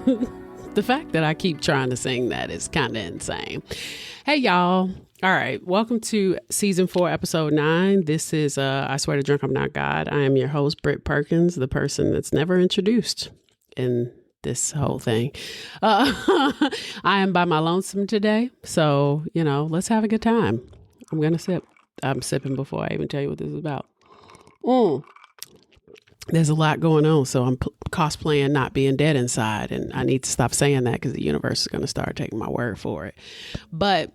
The fact that I keep trying to sing that is kind of insane. Hey, y'all. All right. Welcome to season 4, episode 9. This is I Swear to Drunk I'm Not God. I am your host, Britt Perkins, the person that's never introduced in this whole thing. I am by my lonesome today. So, let's have a good time. I'm going to sip. I'm sipping before I even tell you what this is about. There's a lot going on, so I'm cosplaying not being dead inside, and I need to stop saying that because the universe is going to start taking my word for it. But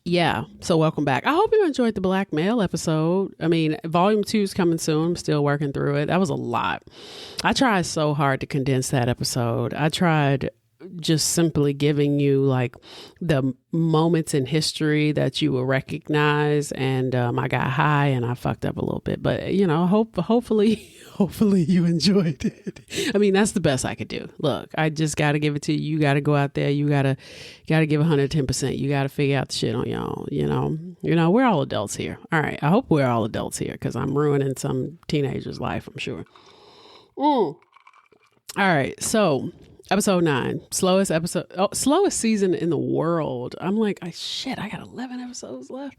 yeah, so welcome back. I hope you enjoyed the Black Male episode. I mean, volume 2 is coming soon. I'm still working through it. That was a lot. I tried so hard to condense that episode. I tried just simply giving you like the moments in history that you will recognize, and I got high and I fucked up a little bit, but hopefully you enjoyed it. I mean, that's the best I could do. Look, I just got to give it to you. You got to go out there. You got to give 110%. You got to figure out the shit on your own. We're all adults here. All right. I hope we're all adults here because I'm ruining some teenager's life, I'm sure. All right. So episode 9, slowest season in the world. I'm like, I got 11 episodes left.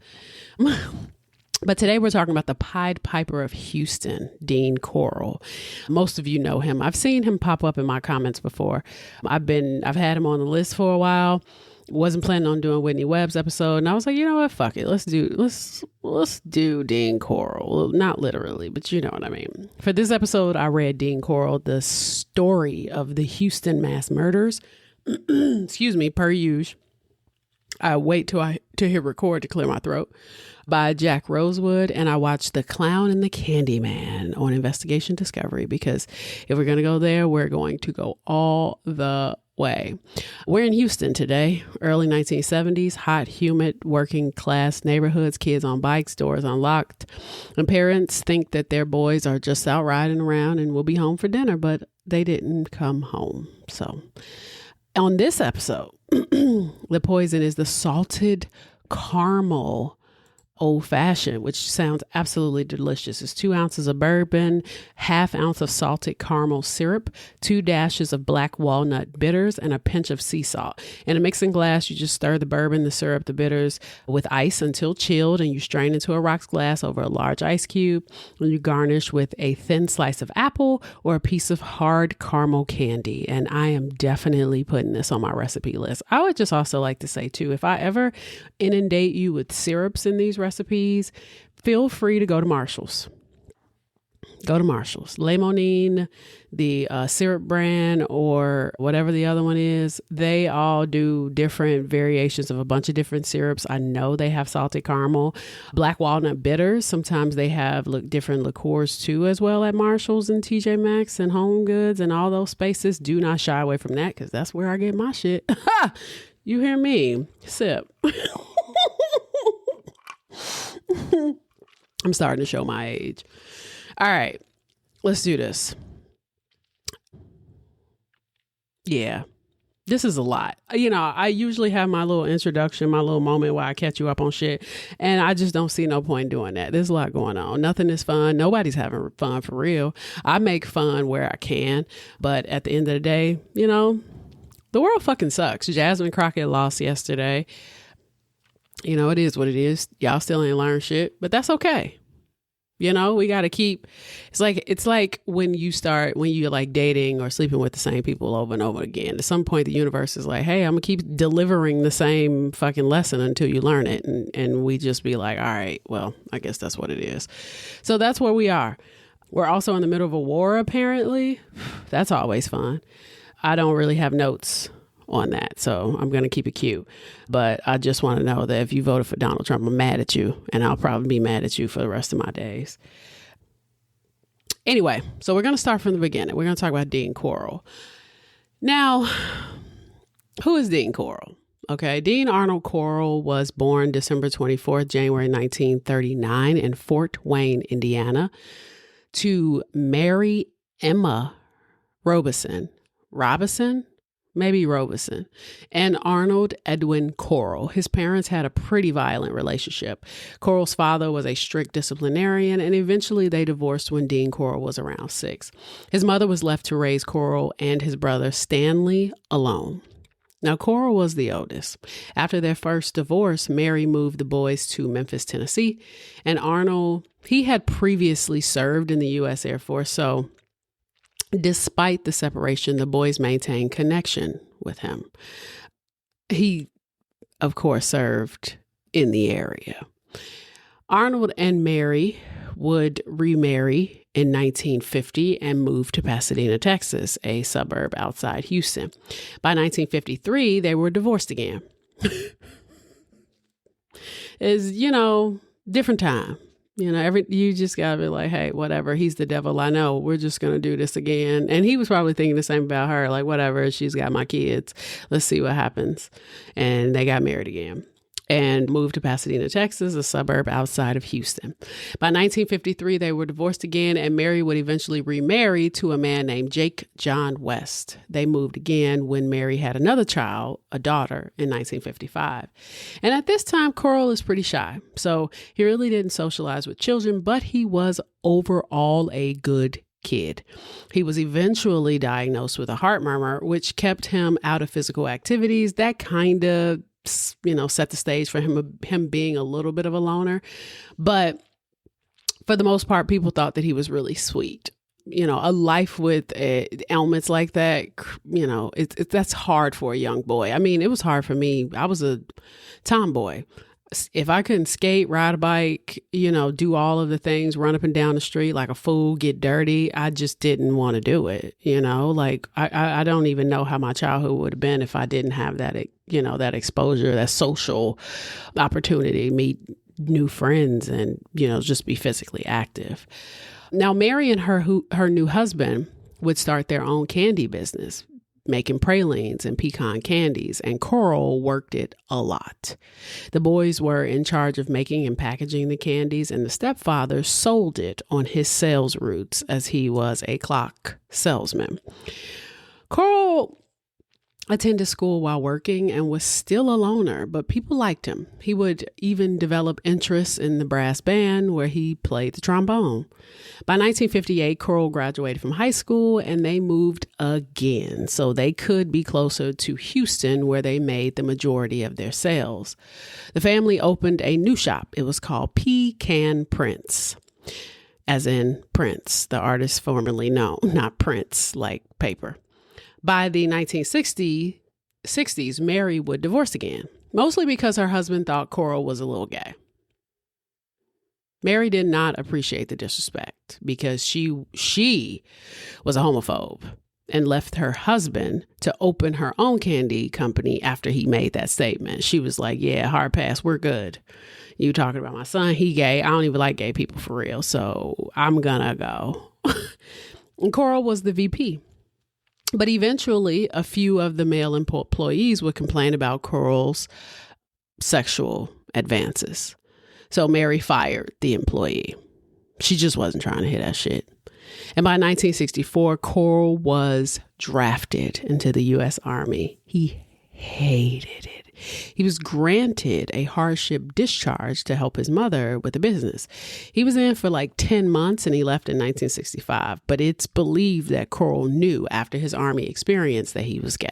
But today we're talking about the Pied Piper of Houston, Dean Corll. Most of you know him. I've seen him pop up in my comments before. I've had him on the list for a while. Wasn't planning on doing Whitney Webb's episode, and I was like, you know what, fuck it, let's do Dean Corll. Well, not literally, but you know what I mean. For this episode, I read Dean Corll, The Story of the Houston Mass Murders. Excuse me, per usual. I wait to hit record to clear my throat. By Jack Rosewood, and I watched The Clown and the Candyman on Investigation Discovery, because if we're going to go there, we're going to go all the way. We're in Houston today, early 1970s, hot, humid, working class neighborhoods, kids on bikes, doors unlocked, and parents think that their boys are just out riding around and will be home for dinner, but they didn't come home. So on this episode, the poison is the salted caramel old fashioned, which sounds absolutely delicious. It's 2 ounces of bourbon, ½ ounce of salted caramel syrup, 2 dashes of black walnut bitters, and a pinch of sea salt. In a mixing glass, you just stir the bourbon, the syrup, the bitters with ice until chilled, and you strain into a rocks glass over a large ice cube. And you garnish with a thin slice of apple or a piece of hard caramel candy. And I am definitely putting this on my recipe list. I would just also like to say too, if I ever inundate you with syrups in these recipes, feel free to go to Marshall's. Lemonine, the syrup brand, or whatever the other one is, they all do different variations of a bunch of different syrups. I know they have salted caramel, black walnut bitters. Sometimes they have different liqueurs too as well at Marshall's and TJ Maxx and Home Goods and all those spaces. Do not shy away from that, because that's where I get my shit. You hear me? Sip. I'm starting to show my age. All right, let's do this. Yeah, this is a lot. I usually have my little introduction, my little moment where I catch you up on shit, and I just don't see no point in doing that. There's a lot going on. Nothing is fun. Nobody's having fun for real. I make fun where I can, but at the end of the day, the world fucking sucks. Jasmine Crockett lost yesterday. It is what it is. Y'all still ain't learned shit, but that's okay. We got to keep, it's like when you're like dating or sleeping with the same people over and over again. At some point, the universe is like, hey, I'm going to keep delivering the same fucking lesson until you learn it. And we just be like, all right, well, I guess that's what it is. So that's where we are. We're also in the middle of a war, apparently. That's always fun. I don't really have notes on that, so I'm going to keep it cute. But I just want to know that if you voted for Donald Trump, I'm mad at you, and I'll probably be mad at you for the rest of my days. Anyway, so we're going to start from the beginning. We're going to talk about Dean Corll. Now, who is Dean Corll? Okay, Dean Arnold Corll was born December 24th, January 1939 in Fort Wayne, Indiana, to Mary Emma Robison. maybe Robeson, and Arnold Edwin Corll. His parents had a pretty violent relationship. Corll's father was a strict disciplinarian, and eventually they divorced when Dean Corll was around 6. His mother was left to raise Corll and his brother Stanley alone. Now, Corll was the oldest. After their first divorce, Mary moved the boys to Memphis, Tennessee, and Arnold, he had previously served in the U.S. Air Force, so despite the separation, the boys maintained connection with him. He, of course, served in the area. Arnold and Mary would remarry in 1950 and move to Pasadena, Texas, a suburb outside Houston. By 1953, they were divorced again. It's, different time. You just gotta be like, hey, whatever. He's the devil. I know. We're just gonna do this again. And he was probably thinking the same about her. Like, whatever. She's got my kids. Let's see what happens. And they got married again and moved to Pasadena, Texas, a suburb outside of Houston. By 1953, they were divorced again, and Mary would eventually remarry to a man named Jake John West. They moved again when Mary had another child, a daughter, in 1955. And at this time, Corll is pretty shy, so he really didn't socialize with children, but he was overall a good kid. He was eventually diagnosed with a heart murmur, which kept him out of physical activities. That kind of set the stage for him being a little bit of a loner. But for the most part, people thought that he was really sweet. A life with ailments like that, that's hard for a young boy. I mean, it was hard for me. I was a tomboy. If I couldn't skate, ride a bike, do all of the things, run up and down the street like a fool, get dirty, I just didn't want to do it. Like I don't even know how my childhood would have been if I didn't have that, that exposure, that social opportunity, meet new friends and, just be physically active. Now, Mary and her new husband would start their own candy business, making pralines and pecan candies, and Corll worked it a lot. The boys were in charge of making and packaging the candies, and the stepfather sold it on his sales routes as he was a clock salesman. Corll attended school while working and was still a loner, but people liked him. He would even develop interest in the brass band where he played the trombone. By 1958, Corll graduated from high school and they moved again so they could be closer to Houston where they made the majority of their sales. The family opened a new shop. It was called Pecan Prints, as in Prince, the artist formerly known, not Prince like paper. By the 1960s, Mary would divorce again, mostly because her husband thought Corll was a little gay. Mary did not appreciate the disrespect because she was a homophobe and left her husband to open her own candy company after he made that statement. She was like, yeah, hard pass, we're good. You talking about my son, he gay. I don't even like gay people for real, so I'm gonna go. And Corll was the VP. But eventually, a few of the male employees would complain about Corll's sexual advances. So Mary fired the employee. She just wasn't trying to hear that shit. And by 1964, Corll was drafted into the U.S. Army. He hated it. He was granted a hardship discharge to help his mother with the business. He was in for like 10 months and he left in 1965. But it's believed that Corll knew after his Army experience that he was gay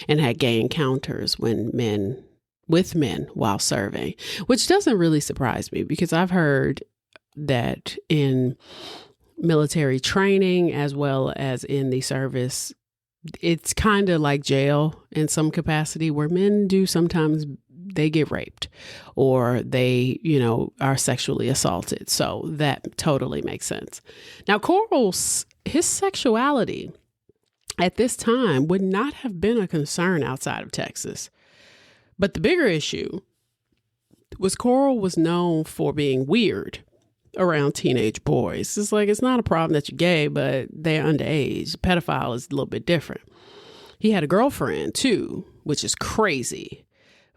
and had gay encounters with men while serving, which doesn't really surprise me because I've heard that in military training as well as in the service, it's kind of like jail in some capacity where men do sometimes they get raped or they, are sexually assaulted. So that totally makes sense. Now, his sexuality at this time would not have been a concern outside of Texas. But the bigger issue was Corll was known for being weird around teenage boys. It's not a problem that you're gay, but they're underage. Pedophile is a little bit different. He had a girlfriend too, which is crazy,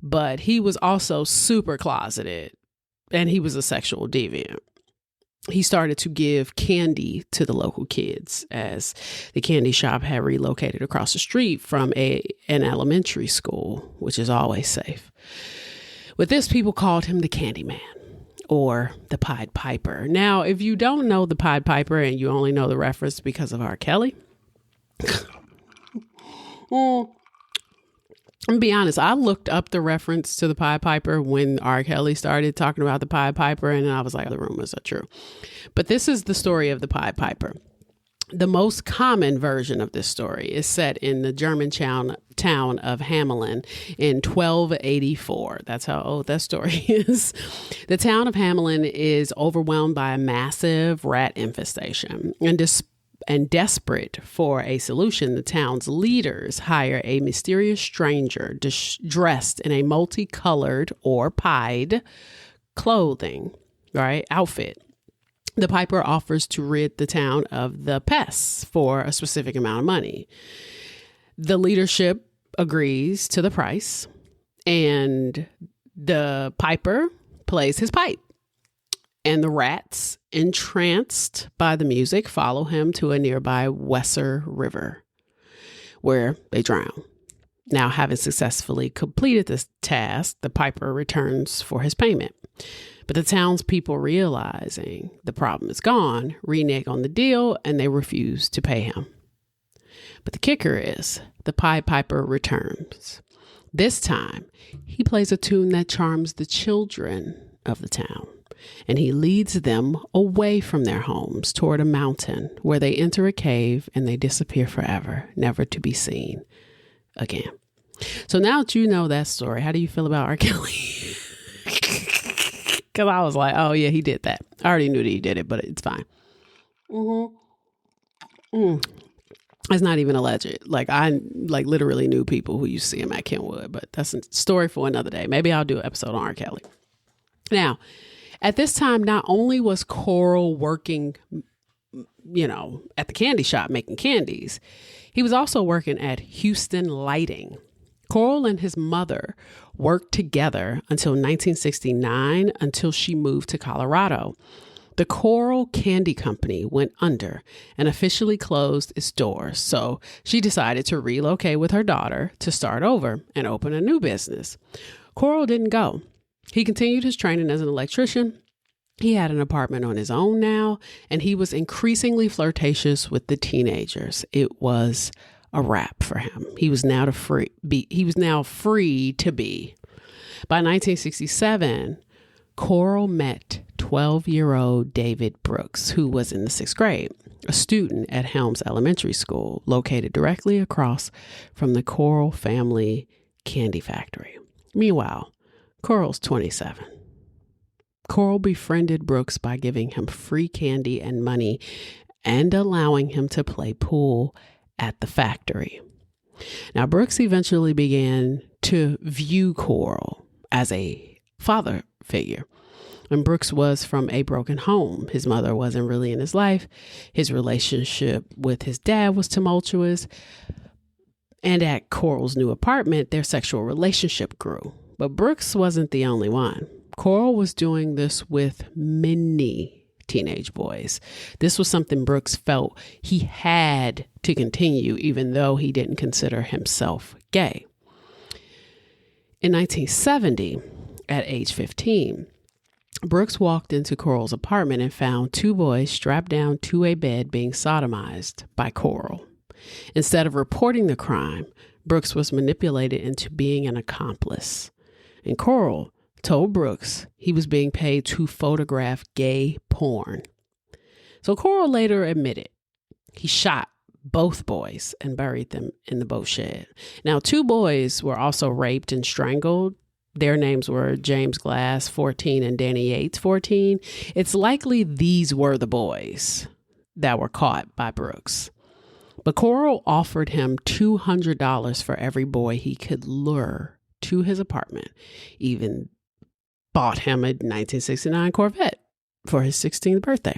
but he was also super closeted and he was a sexual deviant. he started to give candy to the local kids, as the candy shop had relocated across the street from an elementary school, which is always safe. With this, people called him the Candy Man or the Pied Piper. Now, if you don't know the Pied Piper and you only know the reference because of R. Kelly, well, I'm gonna be honest, I looked up the reference to the Pied Piper when R. Kelly started talking about the Pied Piper, and I was like, the rumors are true. But this is the story of the Pied Piper. The most common version of this story is set in the German town of Hamelin in 1284. That's how old that story is. The town of Hamelin is overwhelmed by a massive rat infestation, and desperate for a solution, the town's leaders hire a mysterious stranger dressed in a multicolored or pied clothing, right, outfit. The piper offers to rid the town of the pests for a specific amount of money. The leadership agrees to the price, and the piper plays his pipe. And the rats, entranced by the music, follow him to a nearby Weser River, where they drown. Now, having successfully completed this task, the piper returns for his payment. But the townspeople, realizing the problem is gone, renege on the deal, and they refuse to pay him. But the kicker is, the Pied Piper returns. This time, he plays a tune that charms the children of the town, and he leads them away from their homes toward a mountain where they enter a cave and they disappear forever, never to be seen again. So now that you know that story, how do you feel about R. Kelly? Because I was like, oh, yeah, he did that. I already knew that he did it, but it's fine. It's not even alleged. I literally knew people who used to see him at Kenwood, but that's a story for another day. Maybe I'll do an episode on R. Kelly. Now, at this time, not only was Corll working, at the candy shop making candies, he was also working at Houston Lighting. Corll and his mother worked together until 1969, until she moved to Colorado. The Corll Candy Company went under and officially closed its doors. So she decided to relocate with her daughter to start over and open a new business. Corll didn't go. He continued his training as an electrician. He had an apartment on his own now, and he was increasingly flirtatious with the teenagers. It was a wrap for him. He was now free to be. By 1967, Corll met 12-year-old David Brooks, who was in the 6th grade, a student at Helms Elementary School, located directly across from the Corll family candy factory. Meanwhile, Corll's 27. Corll befriended Brooks by giving him free candy and money and allowing him to play pool at the factory. Now, Brooks eventually began to view Corll as a father figure. And Brooks was from a broken home. His mother wasn't really in his life. His relationship with his dad was tumultuous. And at Corll's new apartment, their sexual relationship grew. But Brooks wasn't the only one. Corll was doing this with many teenage boys. This was something Brooks felt he had to continue, even though he didn't consider himself gay. In 1970, at age 15, Brooks walked into Corll's apartment and found 2 boys strapped down to a bed being sodomized by Corll. Instead of reporting the crime, Brooks was manipulated into being an accomplice. And Corll told Brooks he was being paid to photograph gay porn. So Corll later admitted he shot both boys and buried them in the boat shed. Now, 2 boys were also raped and strangled. Their names were James Glass, 14, and Danny Yates, 14. It's likely these were the boys that were caught by Brooks. But Corll offered him $200 for every boy he could lure to his apartment, even bought him a 1969 Corvette for his 16th birthday.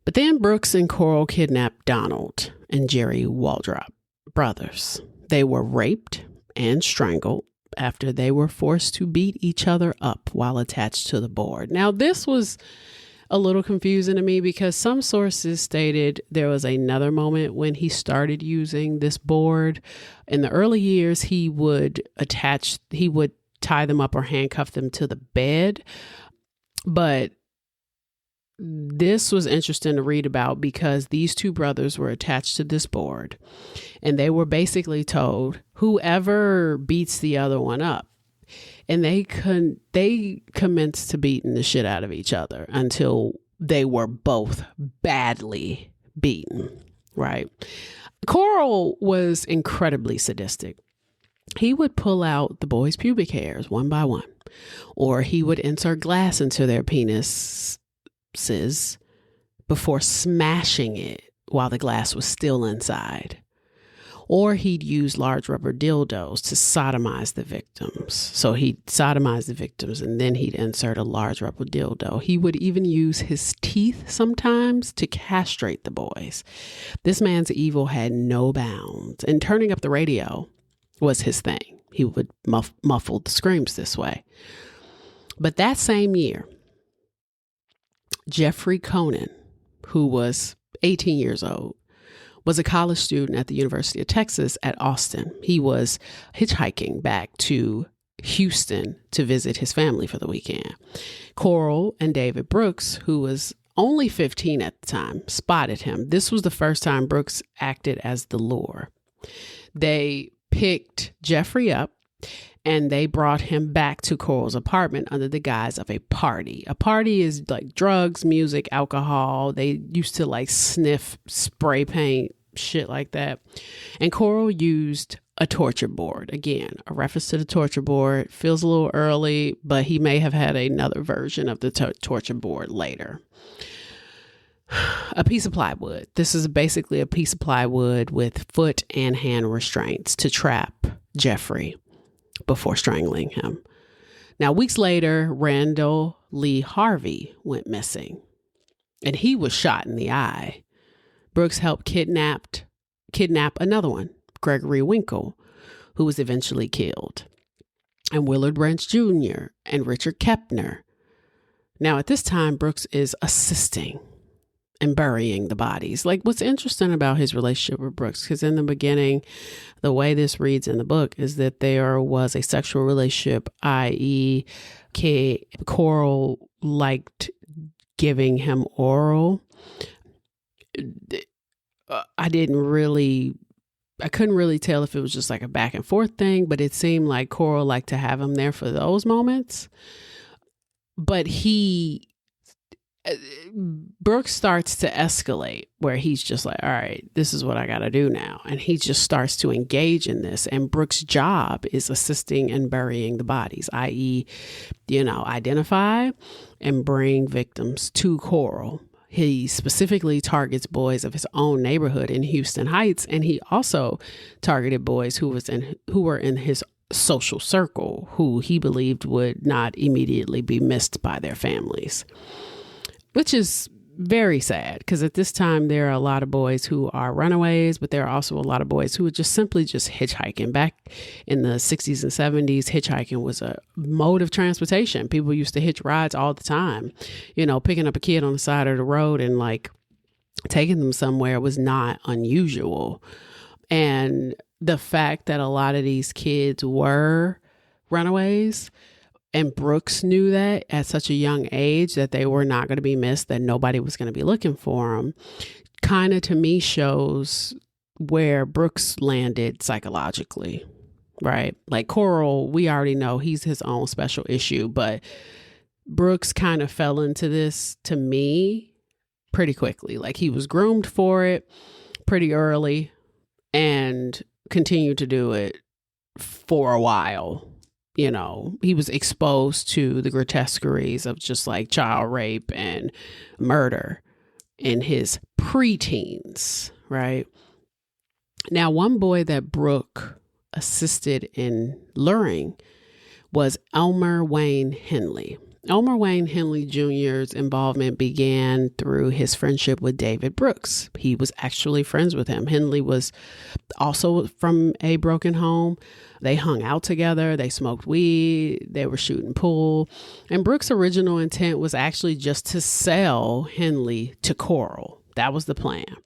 But then Brooks and Corll kidnapped Donald and Jerry Waldrop, brothers. They were raped and strangled, after they were forced to beat each other up while attached to the board. Now, this was a little confusing to me because some sources stated there was another moment when he started using this board. In the early years, he would tie them up or handcuff them to the bed. But this was interesting to read about because these two brothers were attached to this board and they were basically told whoever beats the other one up. And they commenced to beating the shit out of each other until they were both badly beaten, right? Corll was incredibly sadistic. He would pull out the boys' pubic hairs one by one, or he would insert glass into their penises before smashing it while the glass was still inside. Or he'd use large rubber dildos to sodomize the victims. So he'd sodomize the victims and then he'd insert a large rubber dildo. He would even use his teeth sometimes to castrate the boys. This man's evil had no bounds, and turning up the radio was his thing. He would muffle the screams this way. But that same year, Jeffrey Conan, who was 18 years old, was a college student at the University of Texas at Austin. He was hitchhiking back to Houston to visit his family for the weekend. Corll and David Brooks, who was only 15 at the time, spotted him. This was the first time Brooks acted as the lure. They picked Jeffrey up and they brought him back to Corll's apartment under the guise of a party. A party is like drugs, music, alcohol. They used to like sniff spray paint, shit like that. And Corll used a torture board. Again, a reference to the torture board. Feels a little early, but he may have had another version of the torture board later. A piece of plywood. This is basically a piece of plywood with foot and hand restraints to trap Jeffrey before strangling him. Now, weeks later, Randall Lee Harvey went missing and he was shot in the eye. Brooks helped kidnap another one, Gregory Winkle, who was eventually killed, and Willard Branch Jr. and Richard Kepner. Now, at this time, Brooks is assisting and burying the bodies. Like, what's interesting about his relationship with Brooks, because in the beginning, the way this reads in the book is that there was a sexual relationship, i.e. Corll liked giving him oral. I couldn't really tell if it was just like a back and forth thing, but it seemed like Corll liked to have him there for those moments. But Brooks starts to escalate where he's just like, all right, this is what I got to do now. And he just starts to engage in this. And Brooks' job is assisting in burying the bodies, i.e., identify and bring victims to Corll. He specifically targets boys of his own neighborhood in Houston Heights. And he also targeted boys who were in his social circle, who he believed would not immediately be missed by their families. Which is very sad because at this time there are a lot of boys who are runaways, but there are also a lot of boys who are just simply hitchhiking. Back in the 60s and 70s, hitchhiking was a mode of transportation. People used to hitch rides all the time. Picking up a kid on the side of the road and like taking them somewhere was not unusual. And the fact that a lot of these kids were runaways, and Brooks knew that at such a young age that they were not going to be missed, that nobody was going to be looking for them, kind of to me shows where Brooks landed psychologically, right? Like Corll, we already know he's his own special issue, but Brooks kind of fell into this to me pretty quickly. Like he was groomed for it pretty early and continued to do it for a while. He was exposed to the grotesqueries of just like child rape and murder in his preteens, right? Now, one boy that Brooke assisted in luring was Elmer Wayne Henley. Elmer Wayne Henley Jr.'s involvement began through his friendship with David Brooks. He was actually friends with him. Henley was also from a broken home. They hung out together. They smoked weed. They were shooting pool. And Brooks' original intent was actually just to sell Henley to Corll. That was the plan.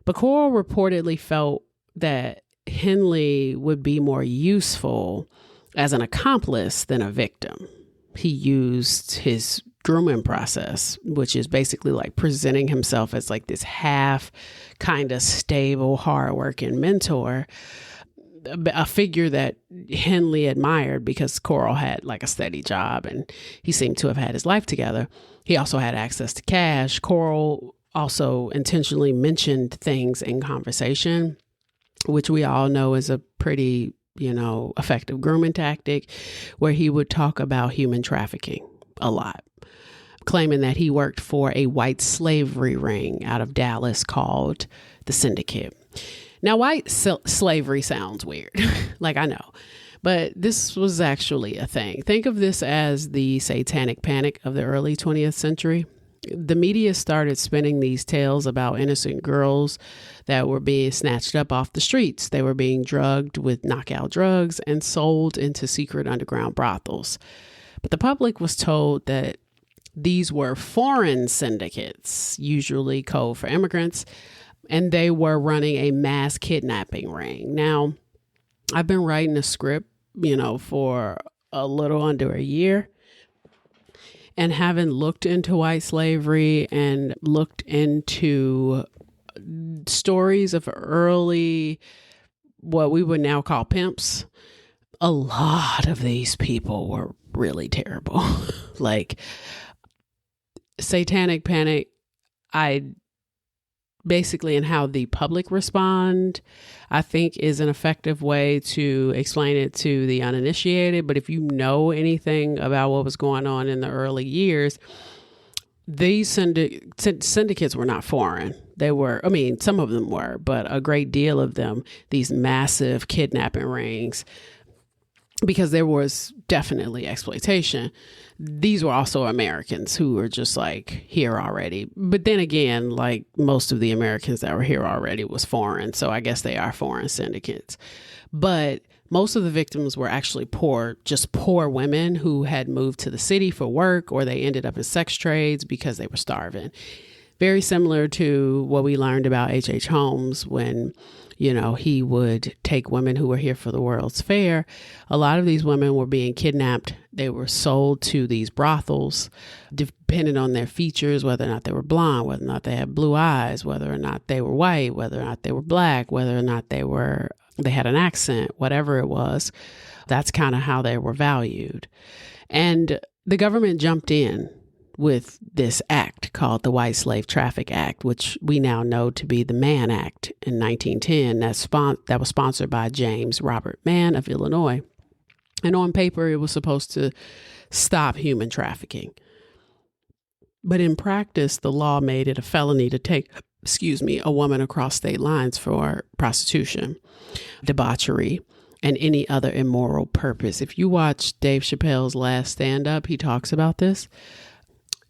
But Corll reportedly felt that Henley would be more useful as an accomplice than a victim. He used his grooming process, which is basically like presenting himself as like this half kind of stable, hardworking mentor, a figure that Henley admired because Corll had like a steady job and he seemed to have had his life together. He also had access to cash. Corll also intentionally mentioned things in conversation, which we all know is a pretty effective grooming tactic, where he would talk about human trafficking a lot, claiming that he worked for a white slavery ring out of Dallas called the Syndicate. Now, white slavery sounds weird, like I know, but this was actually a thing. Think of this as the satanic panic of the early 20th century. The media started spinning these tales about innocent girls that were being snatched up off the streets. They were being drugged with knockout drugs and sold into secret underground brothels. But the public was told that these were foreign syndicates, usually code for immigrants, and they were running a mass kidnapping ring. Now, I've been writing a script, for a little under a year. And having looked into white slavery and looked into stories of early, what we would now call pimps, a lot of these people were really terrible. Like satanic panic, and how the public respond, I think is an effective way to explain it to the uninitiated. But if you know anything about what was going on in the early years, these syndicates were not foreign. They were, some of them were, but a great deal of them, these massive kidnapping rings, because there was definitely exploitation. These were also Americans who were just like here already. But then again, like most of the Americans that were here already was foreign. So I guess they are foreign syndicates. But most of the victims were actually poor women who had moved to the city for work, or they ended up in sex trades because they were starving. Very similar to what we learned about H.H. Holmes when he would take women who were here for the World's Fair. A lot of these women were being kidnapped. They were sold to these brothels, depending on their features, whether or not they were blonde, whether or not they had blue eyes, whether or not they were white, whether or not they were black, whether or not they had an accent, whatever it was. That's kind of how they were valued. And the government jumped in with this act called the White Slave Traffic Act, which we now know to be the Mann Act in 1910. That was sponsored by James Robert Mann of Illinois. And on paper, it was supposed to stop human trafficking. But in practice, the law made it a felony to take, a woman across state lines for prostitution, debauchery, and any other immoral purpose. If you watch Dave Chappelle's last stand-up, he talks about this.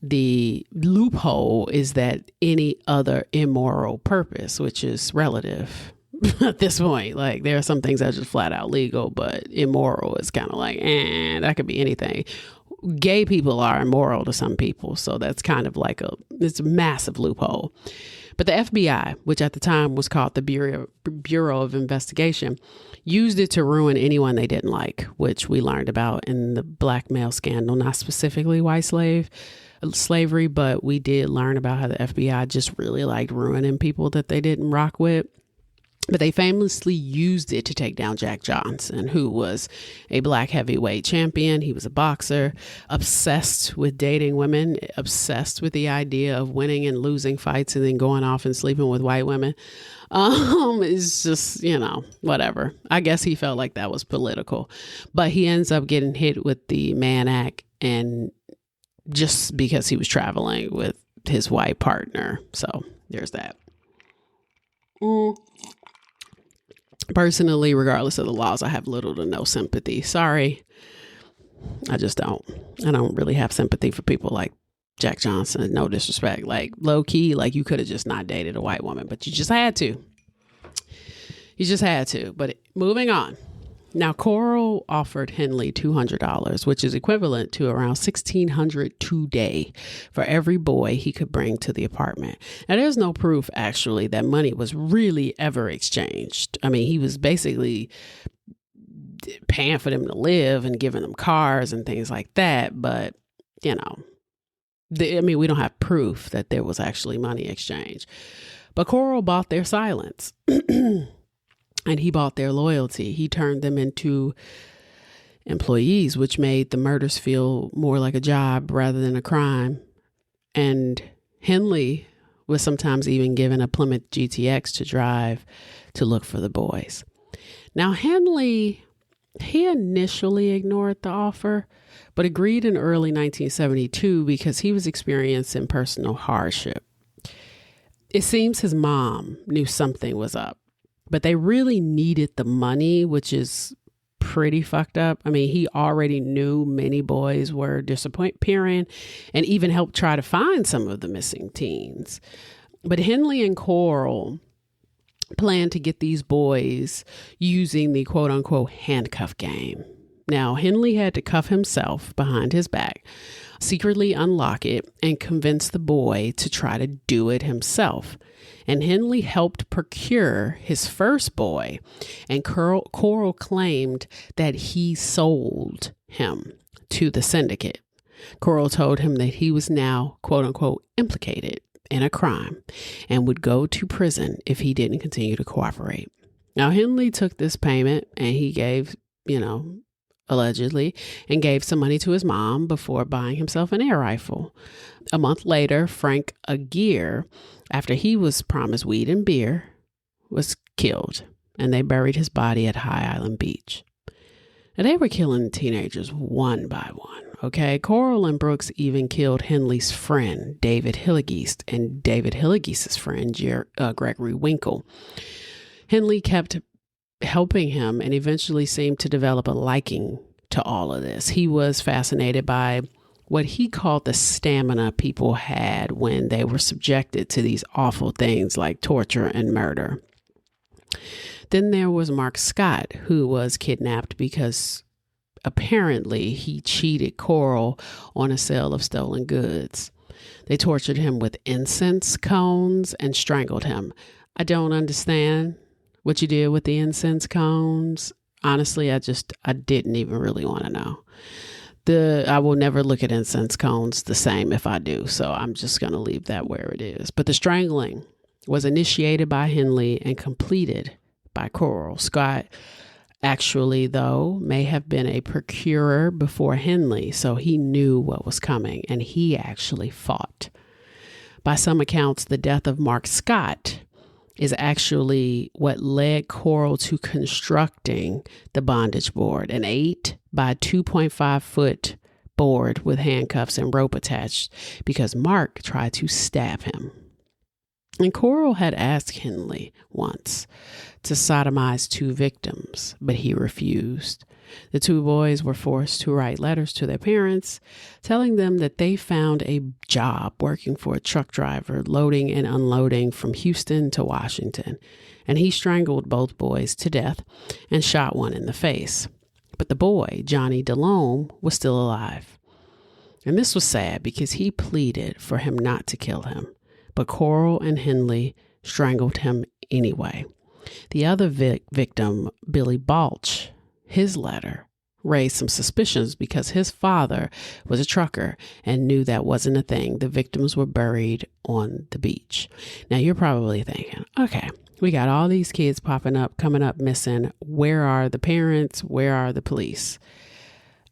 The loophole is that any other immoral purpose, which is relative at this point. Like there are some things that are just flat out legal, but immoral is kind of like, that could be anything. Gay people are immoral to some people. So that's kind of like it's a massive loophole. But the FBI, which at the time was called the Bureau of Investigation, used it to ruin anyone they didn't like, which we learned about in the black male scandal, not specifically white slavery, but we did learn about how the FBI just really liked ruining people that they didn't rock with. But they famously used it to take down Jack Johnson, who was a black heavyweight champion. He was a boxer, obsessed with dating women, obsessed with the idea of winning and losing fights and then going off and sleeping with white women. It's just, whatever. I guess he felt like that was political. But he ends up getting hit with the Mann Act, and just because he was traveling with his white partner. So there's that. Personally, regardless of the laws, I have little to no sympathy. Sorry. I just don't. I don't really have sympathy for people like Jack Johnson. No disrespect. Like, low key, like, you could have just not dated a white woman, but you just had to. You just had to. But moving on. Now, Corll offered Henley $200, which is equivalent to around $1,600 today for every boy he could bring to the apartment. Now, there's no proof, actually, that money was really ever exchanged. I mean, he was basically paying for them to live and giving them cars and things like that. But, you know, we don't have proof that there was actually money exchange. But Corll bought their silence. And he bought their loyalty. He turned them into employees, which made the murders feel more like a job rather than a crime. And Henley was sometimes even given a Plymouth GTX to drive to look for the boys. Now, Henley, he initially ignored the offer, but agreed in early 1972 because he was experiencing personal hardship. It seems his mom knew something was up. But they really needed the money, which is pretty fucked up. I mean, he already knew many boys were disappearing and even helped try to find some of the missing teens. But Henley and Corll planned to get these boys using the quote unquote handcuff game. Now, Henley had to cuff himself behind his back, secretly unlock it, and convince the boy to try to do it himself. And Henley helped procure his first boy, and Corll claimed that he sold him to the syndicate. Corll told him that he was now, quote unquote, implicated in a crime and would go to prison if he didn't continue to cooperate. Now, Henley took this payment and he gave, allegedly, and gave some money to his mom before buying himself an air rifle. A month later, Frank Aguirre, after he was promised weed and beer, was killed, and they buried his body at High Island Beach. And they were killing teenagers one by one, okay? Corll and Brooks even killed Henley's friend, David Hillegeest, and David Hillegeest's friend, Gregory Winkle. Henley kept helping him and eventually seemed to develop a liking to all of this. He was fascinated by what he called the stamina people had when they were subjected to these awful things like torture and murder. Then there was Mark Scott, who was kidnapped because apparently he cheated Corll on a sale of stolen goods. They tortured him with incense cones and strangled him. I don't understand what you did with the incense cones. Honestly, I didn't even really want to know. I will never look at incense cones the same if I do, so I'm just going to leave that where it is. But the strangling was initiated by Henley and completed by Corll. Scott actually, though, may have been a procurer before Henley, so he knew what was coming, and he actually fought. By some accounts, the death of Mark Scott is actually what led Corll to constructing the bondage board, an 8 by 2.5 foot board with handcuffs and rope attached, because Mark tried to stab him. And Corll had asked Henley once to sodomize 2 victims, but he refused. The 2 boys were forced to write letters to their parents, telling them that they found a job working for a truck driver, loading and unloading from Houston to Washington. And he strangled both boys to death and shot one in the face. But the boy, Johnny DeLome, was still alive. And this was sad because he pleaded for him not to kill him. But Corll and Henley strangled him anyway. The other victim, Billy Balch, his letter raised some suspicions because his father was a trucker and knew that wasn't a thing. The victims were buried on the beach. Now you're probably thinking, okay, we got all these kids coming up missing. Where are the parents? Where are the police?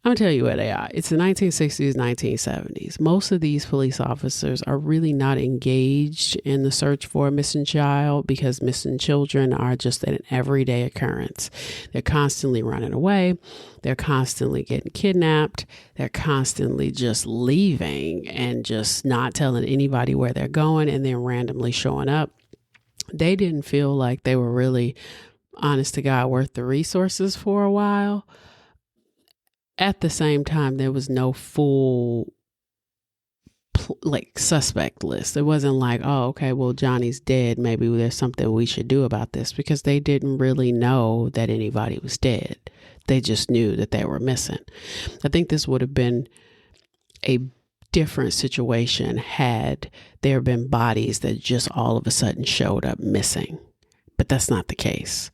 I'm going to tell you where they are. It's the 1960s, 1970s. Most of these police officers are really not engaged in the search for a missing child because missing children are just an everyday occurrence. They're constantly running away. They're constantly getting kidnapped. They're constantly just leaving and just not telling anybody where they're going and then randomly showing up. They didn't feel like they were really, honest to God, worth the resources for a while. at the same time, there was no full suspect list. It wasn't like, oh, okay, well, Johnny's dead. Maybe there's something we should do about this, because they didn't really know that anybody was dead. They just knew that they were missing. I think this would have been a different situation had there been bodies that just all of a sudden showed up missing. But that's not the case.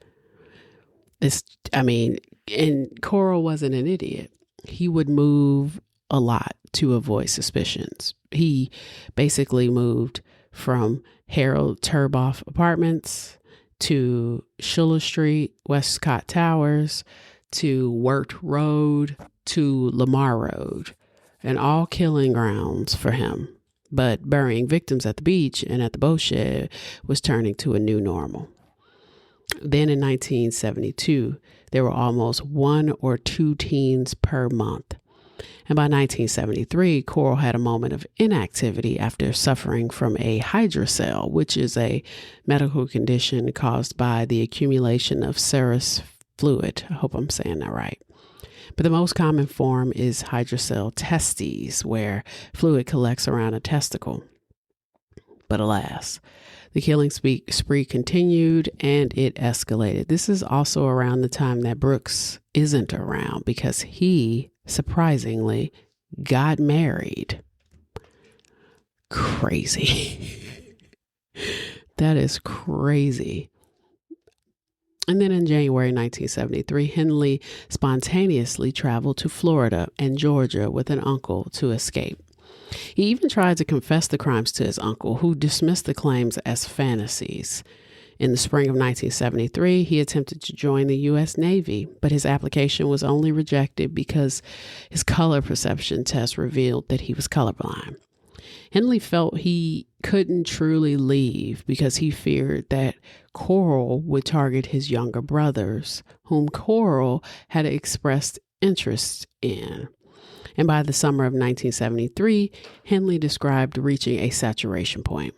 And Corll wasn't an idiot. He would move a lot to avoid suspicions. He basically moved from Harold Turboff Apartments to Schuller Street, Westcott Towers, to Wirt Road, to Lamar Road, and all killing grounds for him. But burying victims at the beach and at the boat shed was turning to a new normal. Then in 1972, there were almost 1 or 2 teens per month. And by 1973, Corll had a moment of inactivity after suffering from a hydrocele, which is a medical condition caused by the accumulation of serous fluid. I hope I'm saying that right. But the most common form is hydrocele testes, where fluid collects around a testicle. But alas, the killing spree continued and it escalated. This is also around the time that Brooks isn't around, because he, surprisingly, got married. Crazy. That is crazy. And then in January 1973, Henley spontaneously traveled to Florida and Georgia with an uncle to escape. He even tried to confess the crimes to his uncle, who dismissed the claims as fantasies. In the spring of 1973, he attempted to join the U.S. Navy, but his application was only rejected because his color perception test revealed that he was colorblind. Henley felt he couldn't truly leave because he feared that Corll would target his younger brothers, whom Corll had expressed interest in. And by the summer of 1973, Henley described reaching a saturation point.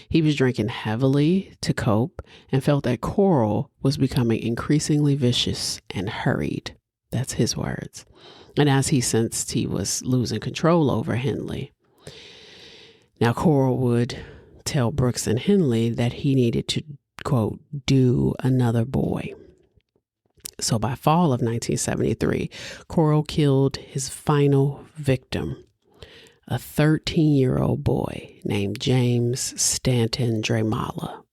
He was drinking heavily to cope and felt that Corll was becoming increasingly vicious and hurried. That's his words. And as he sensed he was losing control over Henley. Now, Corll would tell Brooks and Henley that he needed to, quote, do another boy. So by fall of 1973, Corll killed his final victim, a 13-year-old boy named James Stanton Dramala.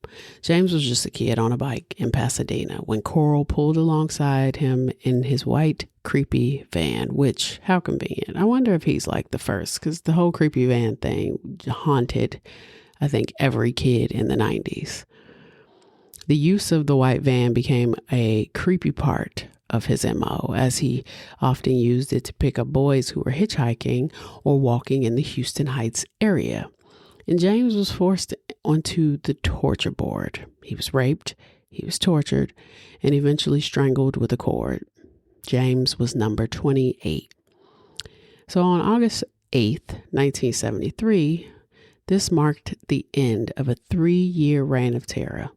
James was just a kid on a bike in Pasadena when Corll pulled alongside him in his white, creepy van, which, how convenient. I wonder if he's like the first, because the whole creepy van thing haunted, I think, every kid in the 90s. The use of the white van became a creepy part of his MO, as he often used it to pick up boys who were hitchhiking or walking in the Houston Heights area. And James was forced onto the torture board. He was raped, he was tortured, and eventually strangled with a cord. James was number 28. So on August 8th, 1973, this marked the end of a 3-year reign of terror.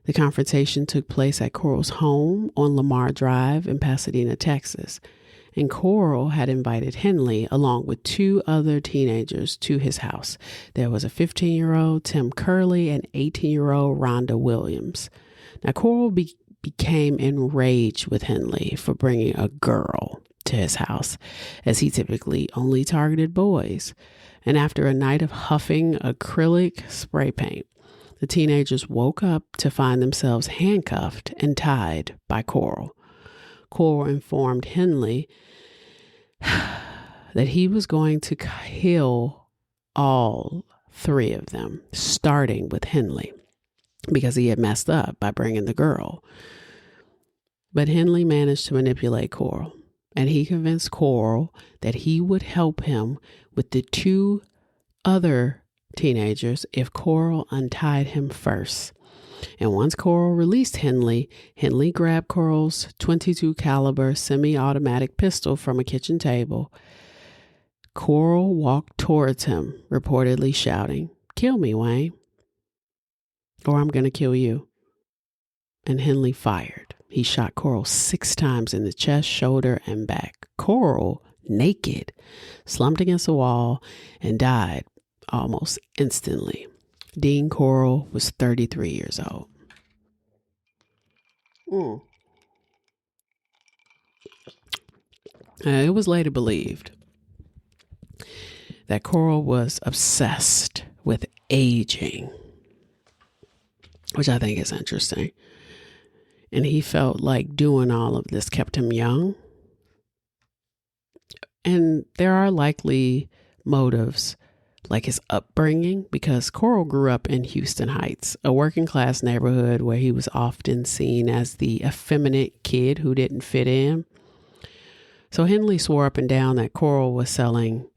The confrontation took place at Corll's home on Lamar Drive in Pasadena, Texas, and Corll had invited Henley along with 2 other teenagers to his house. There was a 15-year-old Tim Curley and 18-year-old Rhonda Williams. Now, Corll became enraged with Henley for bringing a girl to his house, as he typically only targeted boys. And after a night of huffing acrylic spray paint, the teenagers woke up to find themselves handcuffed and tied by Corll. Corll informed Henley that he was going to kill all 3 of them, starting with Henley, because he had messed up by bringing the girl. But Henley managed to manipulate Corll, and he convinced Corll that he would help him with the 2 other teenagers if Corll untied him first. And once Corll released Henley, Henley grabbed Corll's .22 caliber semi-automatic pistol from a kitchen table. Corll walked towards him, reportedly shouting, "Kill me, Wayne, or I'm going to kill you." And Henley fired. He shot Corll 6 times in the chest, shoulder, and back. Corll, naked, slumped against the wall and died almost instantly. Dean Corll was 33 years old. It was later believed that Corll was obsessed with aging, which I think is interesting. And he felt like doing all of this kept him young. And there are likely motives like his upbringing, because Corll grew up in Houston Heights, a working class neighborhood where he was often seen as the effeminate kid who didn't fit in. So Henley swore up and down that Corll was selling,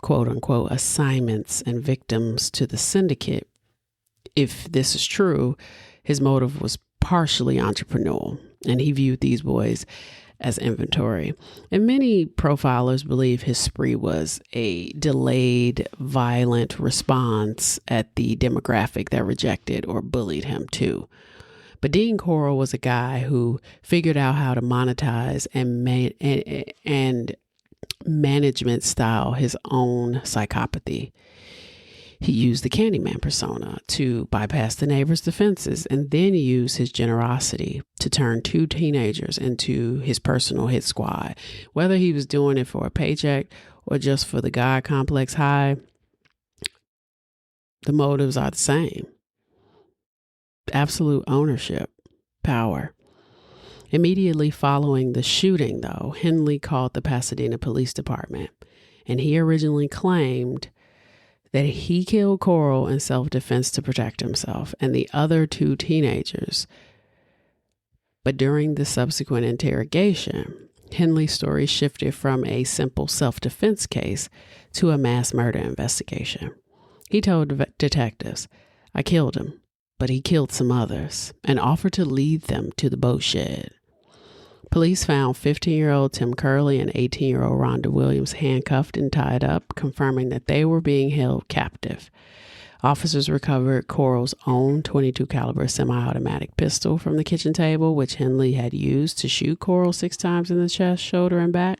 quote unquote, assignments and victims to the syndicate. If this is true, his motive was partially entrepreneurial, and he viewed these boys as inventory. And many profilers believe his spree was a delayed, violent response at the demographic that rejected or bullied him too. But Dean Corll was a guy who figured out how to monetize and management style his own psychopathy. He used the Candyman persona to bypass the neighbor's defenses and then use his generosity to turn 2 teenagers into his personal hit squad. Whether he was doing it for a paycheck or just for the God complex high, the motives are the same. Absolute ownership, power. Immediately following the shooting, though, Henley called the Pasadena Police Department, and he originally claimed that he killed Corll in self-defense to protect himself and the other 2 teenagers. But during the subsequent interrogation, Henley's story shifted from a simple self-defense case to a mass murder investigation. He told detectives, "I killed him, but he killed some others," and offered to lead them to the boat shed. Police found 15-year-old Tim Curley and 18-year-old Rhonda Williams handcuffed and tied up, confirming that they were being held captive. Officers recovered Corll's own .22 caliber semi-automatic pistol from the kitchen table, which Henley had used to shoot Corll 6 times in the chest, shoulder, and back.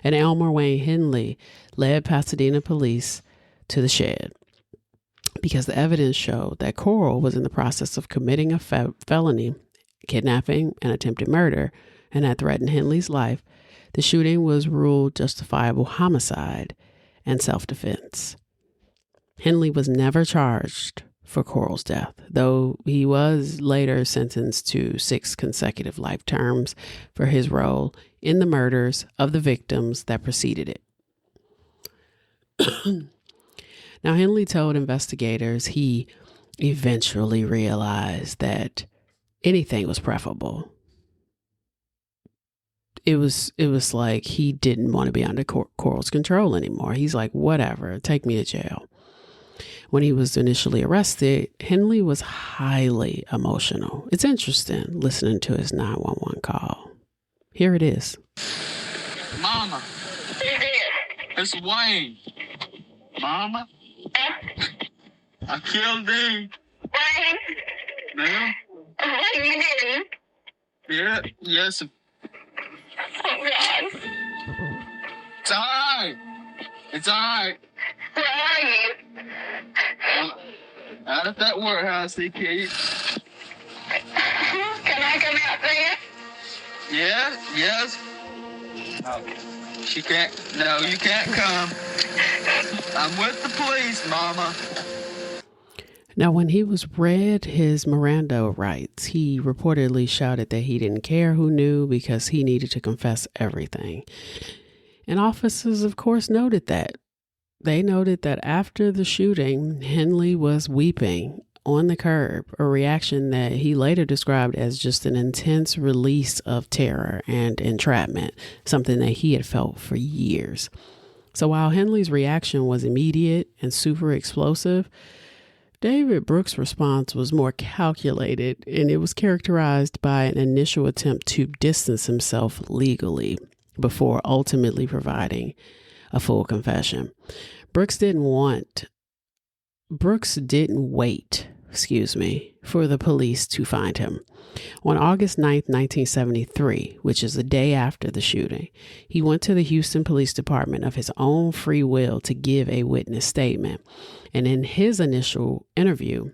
And Elmer Wayne Henley led Pasadena police to the shed because the evidence showed that Corll was in the process of committing a felony, kidnapping, and attempted murder, and had threatened Henley's life. The shooting was ruled justifiable homicide and self-defense. Henley was never charged for Corll's death, though he was later sentenced to 6 consecutive life terms for his role in the murders of the victims that preceded it. Now, Henley told investigators he eventually realized that anything was preferable. It was like he didn't want to be under Corll's control anymore. He's like, whatever, take me to jail. When he was initially arrested, Henley was highly emotional. It's interesting listening to his 911 call. Here it is. Mama, it's Wayne. Mama, I killed Dean. Wayne? Ma'am? What are you doing? Yeah, yes. Oh, God. It's all right. It's all right. Where are you? Out at that warehouse he keeps. Can I come out there? Yeah, yes. No. She can't. No, you can't come. I'm with the police, Mama. Now, when he was read his Miranda rights, he reportedly shouted that he didn't care who knew because he needed to confess everything. And officers, of course, noted that. They noted that after the shooting, Henley was weeping on the curb, a reaction that he later described as just an intense release of terror and entrapment, something that he had felt for years. So while Henley's reaction was immediate and super explosive, David Brooks' response was more calculated, and it was characterized by an initial attempt to distance himself legally before ultimately providing a full confession. Brooks didn't wait for the police to find him. On August 9th, 1973, which is the day after the shooting, he went to the Houston Police Department of his own free will to give a witness statement. And in his initial interview,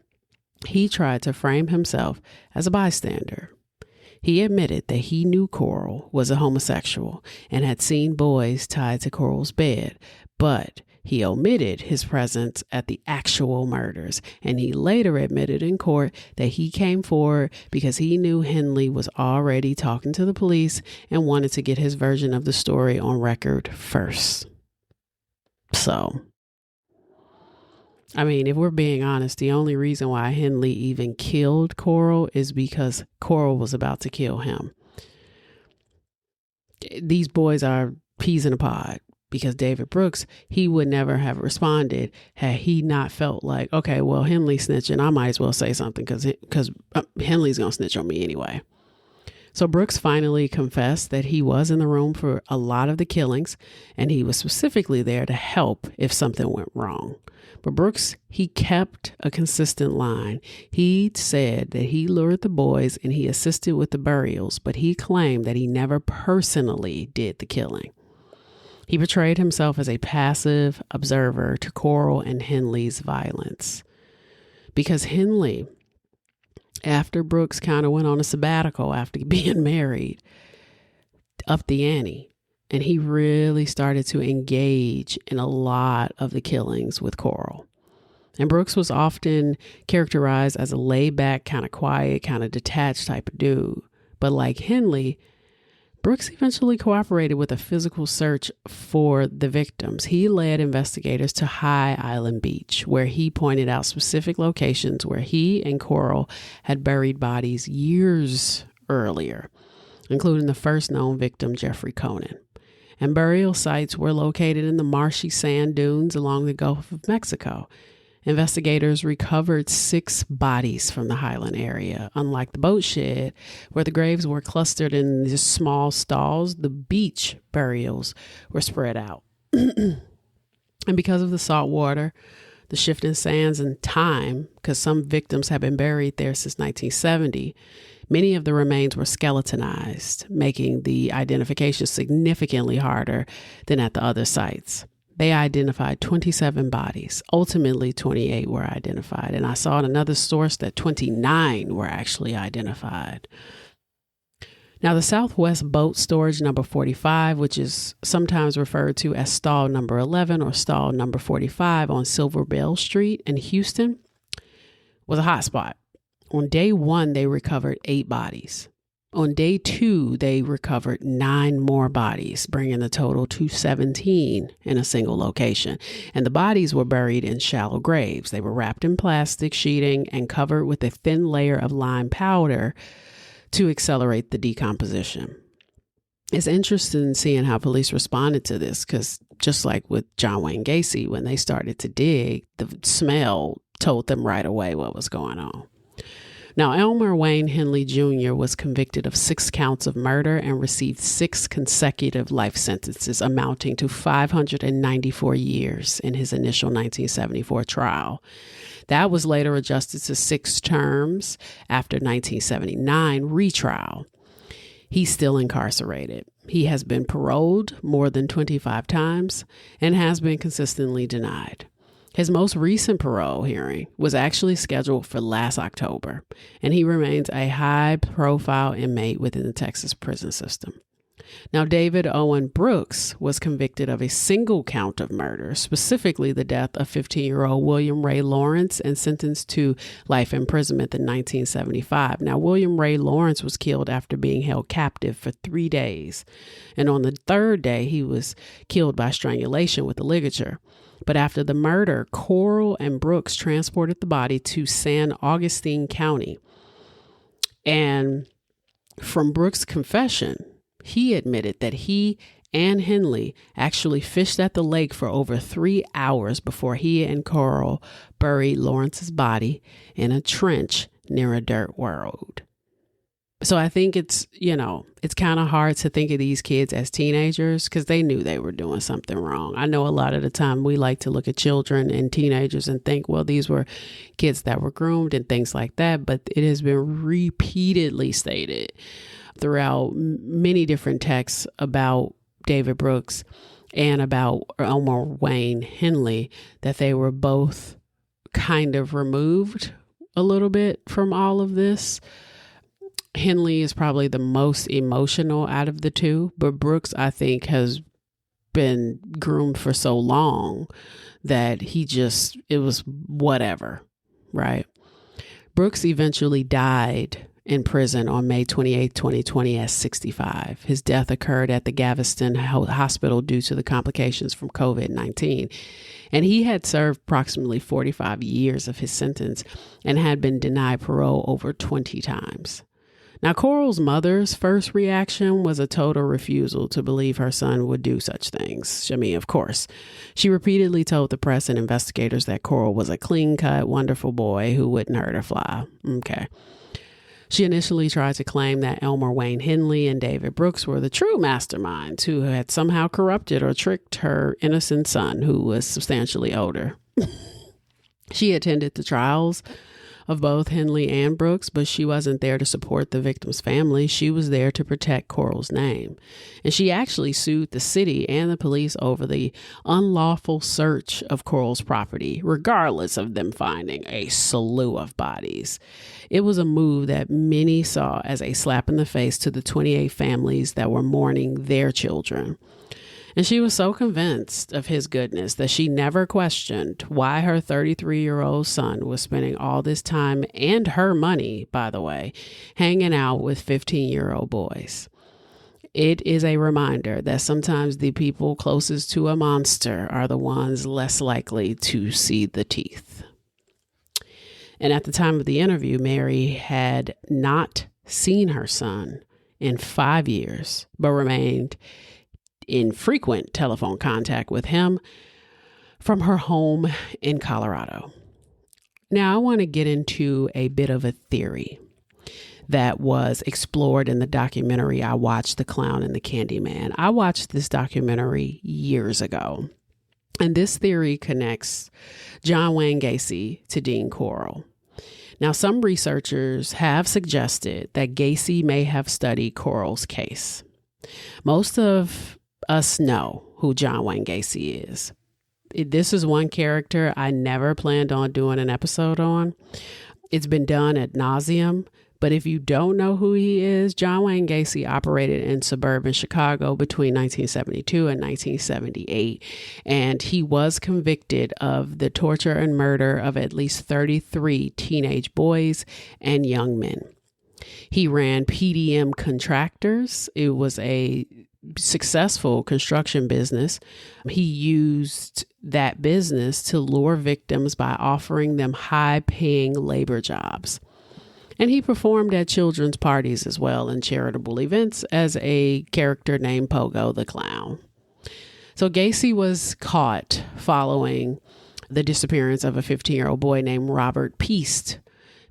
he tried to frame himself as a bystander. He admitted that he knew Corll was a homosexual and had seen boys tied to Corll's bed, but he omitted his presence at the actual murders, and he later admitted in court that he came forward because he knew Henley was already talking to the police and wanted to get his version of the story on record first. So, I mean, if we're being honest, the only reason why Henley even killed Corll is because Corll was about to kill him. These boys are peas in a pod. Because David Brooks, he would never have responded had he not felt like, okay, well, Henley's snitching. I might as well say something because Henley's going to snitch on me anyway. So Brooks finally confessed that he was in the room for a lot of the killings, and he was specifically there to help if something went wrong. But Brooks, he kept a consistent line. He said that he lured the boys and he assisted with the burials, but he claimed that he never personally did the killing. He portrayed himself as a passive observer to Corll and Henley's violence. Because Henley, after Brooks kind of went on a sabbatical after being married, upped the ante. And he really started to engage in a lot of the killings with Corll. And Brooks was often characterized as a laid-back, kind of quiet, kind of detached type of dude. But like Henley, Brooks eventually cooperated with a physical search for the victims. He led investigators to High Island Beach, where he pointed out specific locations where he and Corll had buried bodies years earlier, including the first known victim, Jeffrey Conan. And burial sites were located in the marshy sand dunes along the Gulf of Mexico. Investigators recovered 6 bodies from the Highland area. Unlike the boat shed, where the graves were clustered in these small stalls, the beach burials were spread out. And because of the salt water, the shifting sands, and time, because some victims have been buried there since 1970, many of the remains were skeletonized, making the identification significantly harder than at the other sites. They identified 27 bodies. Ultimately, 28 were identified. And I saw in another source that 29 were actually identified. Now, the Southwest Boat Storage number 45, which is sometimes referred to as stall number 11 or stall number 45 on Silver Bell Street in Houston, was a hot spot. On day 1, they recovered 8 bodies. On day 2, they recovered 9 more bodies, bringing the total to 17 in a single location. And the bodies were buried in shallow graves. They were wrapped in plastic sheeting and covered with a thin layer of lime powder to accelerate the decomposition. It's interesting seeing how police responded to this, because just like with John Wayne Gacy, when they started to dig, the smell told them right away what was going on. Now, Elmer Wayne Henley Jr. was convicted of 6 counts of murder and received 6 consecutive life sentences amounting to 594 years in his initial 1974 trial. That was later adjusted to 6 terms after 1979 retrial. He's still incarcerated. He has been paroled more than 25 times and has been consistently denied. His most recent parole hearing was actually scheduled for last October, and he remains a high-profile inmate within the Texas prison system. Now, David Owen Brooks was convicted of a single count of murder, specifically the death of 15-year-old William Ray Lawrence, and sentenced to life imprisonment in 1975. Now, William Ray Lawrence was killed after being held captive for 3 days, and on the 3rd day, he was killed by strangulation with a ligature. But after the murder, Corll and Brooks transported the body to San Augustine County. And from Brooks' confession, he admitted that he and Henley actually fished at the lake for over 3 hours before he and Corll buried Lawrence's body in a trench near a dirt road. So I think it's kind of hard to think of these kids as teenagers because they knew they were doing something wrong. I know a lot of the time we like to look at children and teenagers and think, well, these were kids that were groomed and things like that. But it has been repeatedly stated throughout many different texts about David Brooks and about Elmer Wayne Henley that they were both kind of removed a little bit from all of this. Henley is probably the most emotional out of the two, but Brooks, I think, has been groomed for so long that it was whatever, right? Brooks eventually died in prison on May 28, 2020 at 65. His death occurred at the Galveston Hospital due to the complications from COVID-19. And he had served approximately 45 years of his sentence and had been denied parole over 20 times. Now, Corll's mother's first reaction was a total refusal to believe her son would do such things. I mean, of course, she repeatedly told the press and investigators that Corll was a clean-cut, wonderful boy who wouldn't hurt a fly. Okay. She initially tried to claim that Elmer Wayne Henley and David Brooks were the true masterminds who had somehow corrupted or tricked her innocent son, who was substantially older. She attended the trials of both Henley and Brooks, but she wasn't there to support the victim's family. She was there to protect Corll's name. And she actually sued the city and the police over the unlawful search of Corll's property, regardless of them finding a slew of bodies. It was a move that many saw as a slap in the face to the 28 families that were mourning their children. And she was so convinced of his goodness that she never questioned why her 33-year-old son was spending all this time and her money, by the way, hanging out with 15-year-old boys. It is a reminder that sometimes the people closest to a monster are the ones less likely to see the teeth. And at the time of the interview, Mary had not seen her son in 5 years, but remained in frequent telephone contact with him from her home in Colorado. Now, I want to get into a bit of a theory that was explored in the documentary I watched, The Clown and the Candyman. I watched this documentary years ago, and this theory connects John Wayne Gacy to Dean Corll. Now, some researchers have suggested that Gacy may have studied Corll's case. Most of us know who John Wayne Gacy is. This is one character I never planned on doing an episode on. It's been done ad nauseum, but if you don't know who he is, John Wayne Gacy operated in suburban Chicago between 1972 and 1978, and he was convicted of the torture and murder of at least 33 teenage boys and young men. He ran PDM Contractors. It was a successful construction business. He used that business to lure victims by offering them high-paying labor jobs. And he performed at children's parties as well and charitable events as a character named Pogo the Clown. So Gacy was caught following the disappearance of a 15-year-old boy named Robert Peast.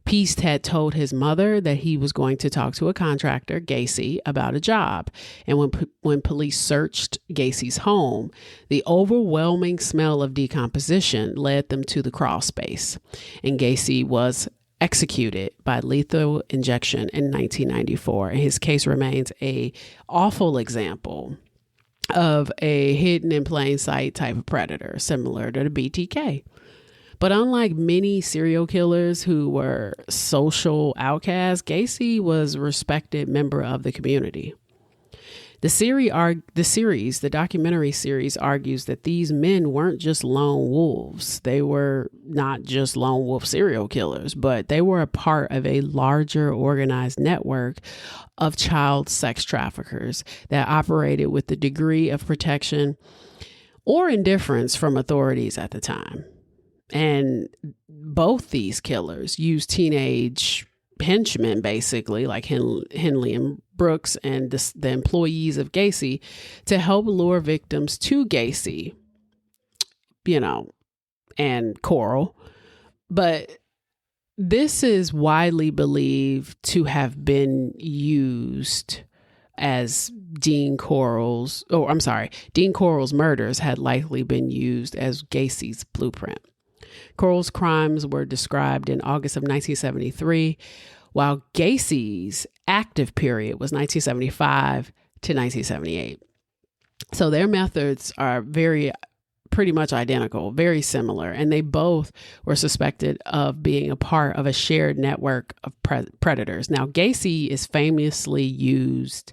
Peast had told his mother that he was going to talk to a contractor, Gacy, about a job. And when police searched Gacy's home, the overwhelming smell of decomposition led them to the crawl space. And Gacy was executed by lethal injection in 1994. And his case remains an awful example of a hidden in plain sight type of predator, similar to the BTK. But unlike many serial killers who were social outcasts, Gacy was a respected member of the community. The documentary series argues that these men weren't just lone wolves. They were not just lone wolf serial killers, but they were a part of a larger organized network of child sex traffickers that operated with the degree of protection or indifference from authorities at the time. And both these killers used teenage henchmen, basically, like Henley and Brooks and the employees of Gacy, to help lure victims to Gacy, and Corll. But this is widely believed to have been used as Dean Corll's murders had likely been used as Gacy's blueprint. Corll's crimes were described in August of 1973, while Gacy's active period was 1975 to 1978. So their methods are pretty much identical, very similar, and they both were suspected of being a part of a shared network of predators. Now, Gacy is famously used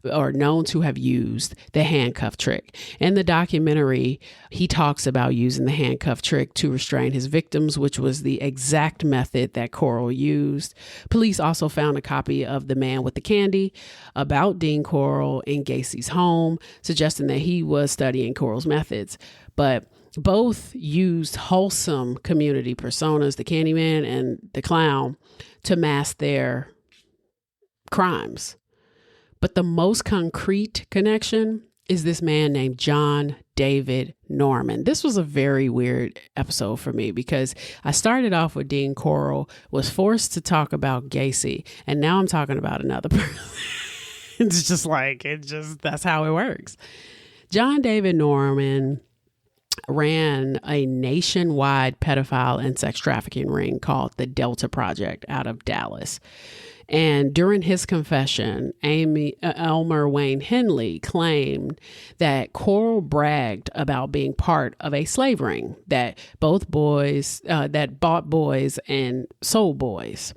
or known to have used the handcuff trick. In the documentary, he talks about using the handcuff trick to restrain his victims, which was the exact method that Corll used. Police also found a copy of The Man with the Candy about Dean Corll in Gacy's home, suggesting that he was studying Corll's methods. But both used wholesome community personas, the Candyman and the Clown, to mask their crimes. But the most concrete connection is this man named John David Norman. This was a very weird episode for me because I started off with Dean Corll, was forced to talk about Gacy, and now I'm talking about another person. That's how it works. John David Norman ran a nationwide pedophile and sex trafficking ring called the Delta Project out of Dallas. And during his confession, Elmer Wayne Henley claimed that Corll bragged about being part of a slave ring that bought boys and sold boys.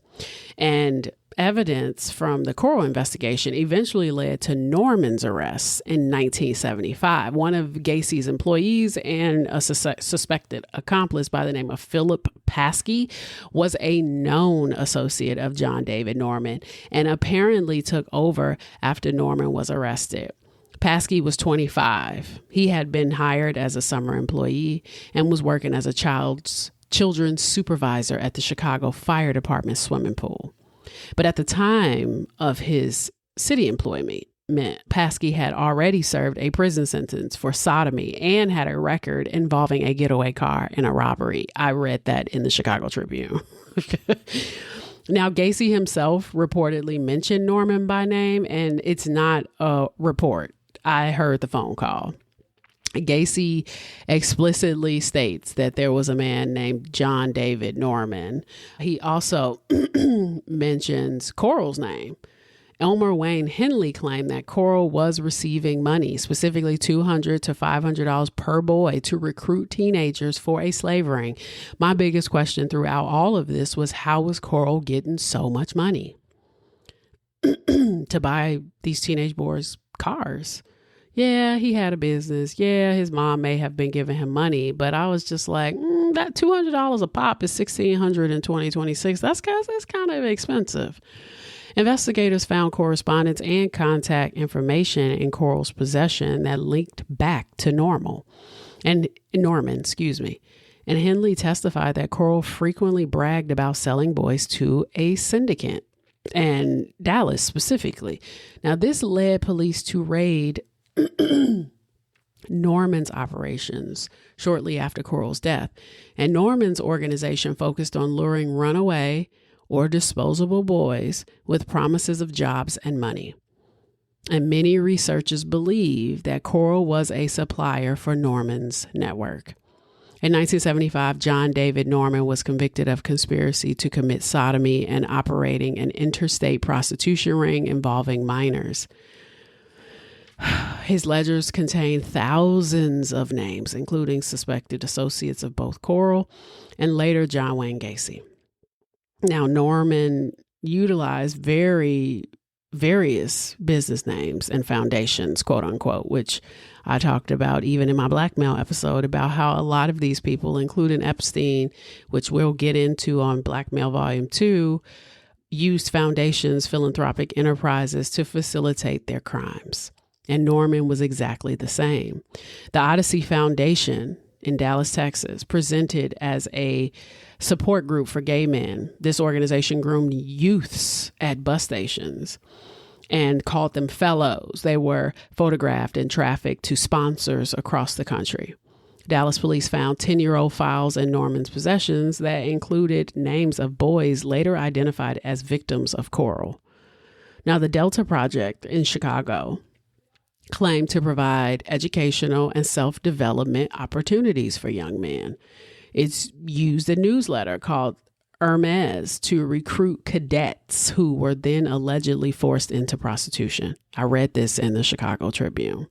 And evidence from the Corll investigation eventually led to Norman's arrest in 1975. One of Gacy's employees and a suspected accomplice by the name of Philip Paskey was a known associate of John David Norman and apparently took over after Norman was arrested. Paskey was 25. He had been hired as a summer employee and was working as a children's supervisor at the Chicago Fire Department swimming pool. But at the time of his city employment, Paskey had already served a prison sentence for sodomy and had a record involving a getaway car and a robbery. I read that in the Chicago Tribune. Now, Gacy himself reportedly mentioned Norman by name, and it's not a report. I heard the phone call. Gacy explicitly states that there was a man named John David Norman. He also mentions Corll's name. Elmer Wayne Henley claimed that Corll was receiving money, specifically $200 to $500 per boy, to recruit teenagers for a slave ring. My biggest question throughout all of this was, how was Corll getting so much money to buy these teenage boys cars? Yeah, he had a business. Yeah, his mom may have been giving him money, but I was just like, that $200 a pop is $1,600 in 2026. That's kind of expensive. Investigators found correspondence and contact information in Corll's possession that linked back to Norman. And Henley testified that Corll frequently bragged about selling boys to a syndicate, and Dallas specifically. Now, this led police to raid Norman's operations shortly after Corll's death. And Norman's organization focused on luring runaway or disposable boys with promises of jobs and money. And many researchers believe that Corll was a supplier for Norman's network. In 1975, John David Norman was convicted of conspiracy to commit sodomy and operating an interstate prostitution ring involving minors. His ledgers contained thousands of names, including suspected associates of both Corll and later John Wayne Gacy. Now, Norman utilized various business names and foundations, quote unquote, which I talked about even in my blackmail episode, about how a lot of these people, including Epstein, which we'll get into on Blackmail Volume 2, used foundations, philanthropic enterprises to facilitate their crimes. And Norman was exactly the same. The Odyssey Foundation in Dallas, Texas, presented as a support group for gay men. This organization groomed youths at bus stations and called them fellows. They were photographed and trafficked to sponsors across the country. Dallas police found 10-year-old files in Norman's possessions that included names of boys later identified as victims of Corll. Now, the Delta Project in Chicago claimed to provide educational and self-development opportunities for young men. It's used a newsletter called Hermes to recruit cadets who were then allegedly forced into prostitution. I read this in the Chicago Tribune.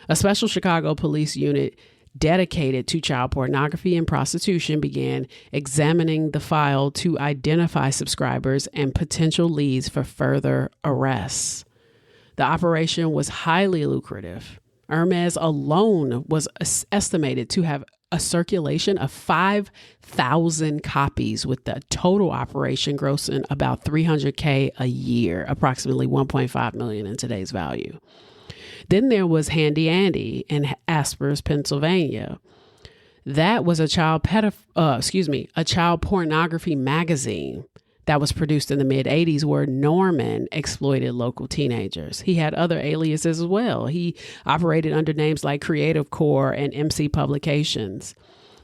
A special Chicago police unit dedicated to child pornography and prostitution began examining the file to identify subscribers and potential leads for further arrests. The operation was highly lucrative. Hermes alone was estimated to have a circulation of 5,000 copies, with the total operation grossing about $300K a year, approximately $1.5 million in today's value. Then there was Handy Andy in Aspers, Pennsylvania. That was a child pornography magazine that was produced in the mid-'80s, where Norman exploited local teenagers. He had other aliases as well. He operated under names like Creative Core and MC Publications.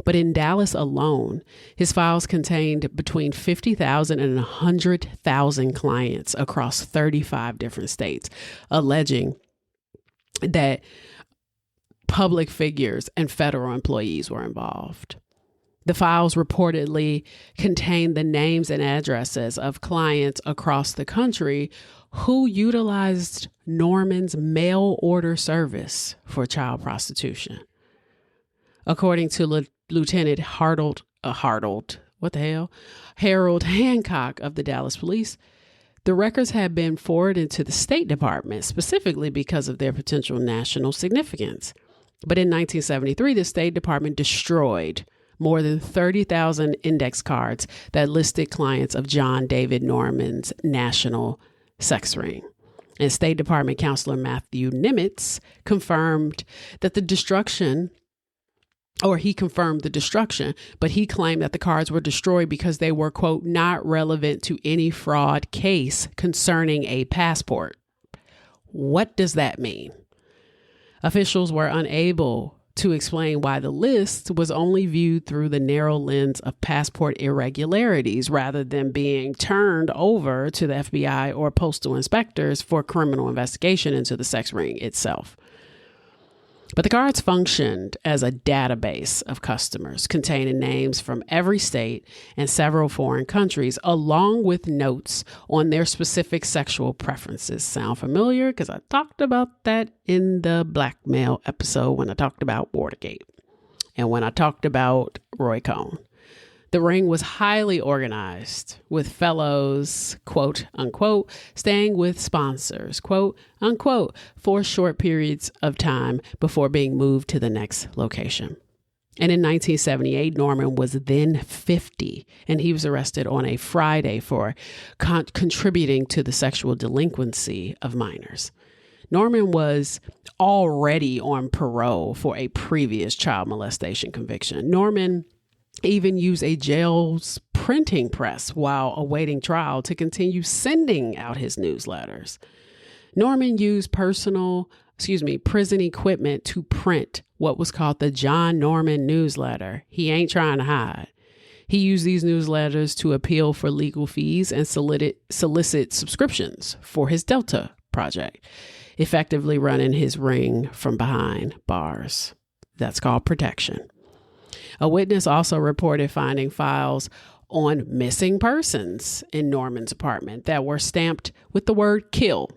But in Dallas alone, his files contained between 50,000 and 100,000 clients across 35 different states, alleging that public figures and federal employees were involved. The files reportedly contained the names and addresses of clients across the country who utilized Norman's mail order service for child prostitution. According to Lieutenant Harold Hancock of the Dallas Police, the records had been forwarded to the State Department specifically because of their potential national significance. But in 1973, the State Department destroyed more than 30,000 index cards that listed clients of John David Norman's national sex ring. And State Department Counselor Matthew Nimitz confirmed that the destruction, but he claimed that the cards were destroyed because they were, quote, not relevant to any fraud case concerning a passport. What does that mean? Officials were unable to explain why the list was only viewed through the narrow lens of passport irregularities rather than being turned over to the FBI or postal inspectors for criminal investigation into the sex ring itself. But the cards functioned as a database of customers containing names from every state and several foreign countries, along with notes on their specific sexual preferences. Sound familiar? Because I talked about that in the blackmail episode when I talked about Watergate and when I talked about Roy Cohn. The ring was highly organized, with fellows, quote unquote, staying with sponsors, quote unquote, for short periods of time before being moved to the next location. And in 1978, Norman was then 50, and he was arrested on a Friday for contributing to the sexual delinquency of minors. Norman was already on parole for a previous child molestation conviction. Norman even used a jail's printing press while awaiting trial to continue sending out his newsletters. Norman used prison equipment to print what was called the John Norman newsletter. He ain't trying to hide. He used these newsletters to appeal for legal fees and solicit subscriptions for his Delta project, effectively running his ring from behind bars. That's called protection. A witness also reported finding files on missing persons in Norman's apartment that were stamped with the word kill,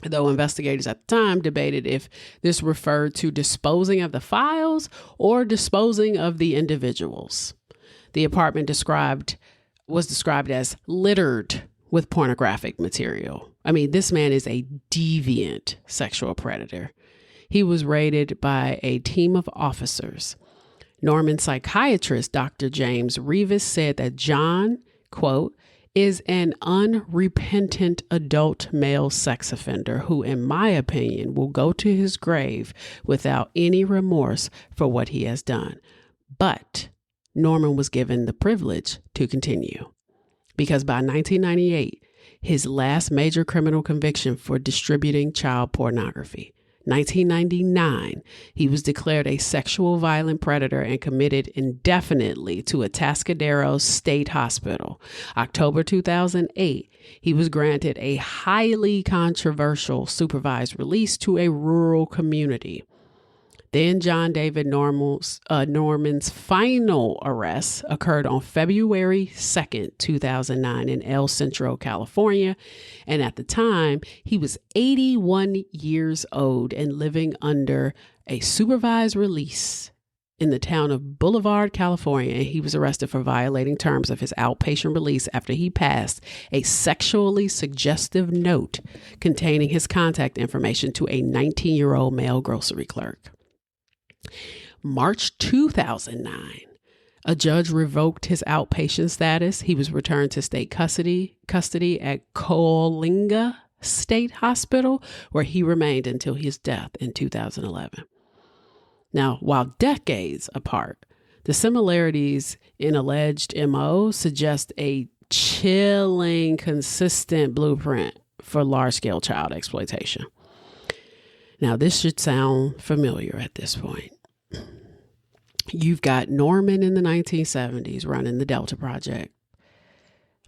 though investigators at the time debated if this referred to disposing of the files or disposing of the individuals. The apartment was described as littered with pornographic material. I mean, this man is a deviant sexual predator. He was raided by a team of officers. Norman psychiatrist Dr. James Revis said that John, quote, is an unrepentant adult male sex offender who, in my opinion, will go to his grave without any remorse for what he has done. But Norman was given the privilege to continue because by 1998, his last major criminal conviction for distributing child pornography, 1999, he was declared a sexual violent predator and committed indefinitely to a Atascadero State Hospital. October 2008, he was granted a highly controversial supervised release to a rural community. Then John David Norman's final arrest occurred on February 2nd, 2009 in El Centro, California. And at the time, he was 81 years old and living under a supervised release in the town of Boulevard, California. And he was arrested for violating terms of his outpatient release after he passed a sexually suggestive note containing his contact information to a 19-year-old male grocery clerk. March 2009, a judge revoked his outpatient status. He was returned to state custody at Coalinga State Hospital, where he remained until his death in 2011. Now, while decades apart, the similarities in alleged MO suggest a chilling, consistent blueprint for large-scale child exploitation. Now, this should sound familiar at this point. You've got Norman in the 1970s running the Delta Project.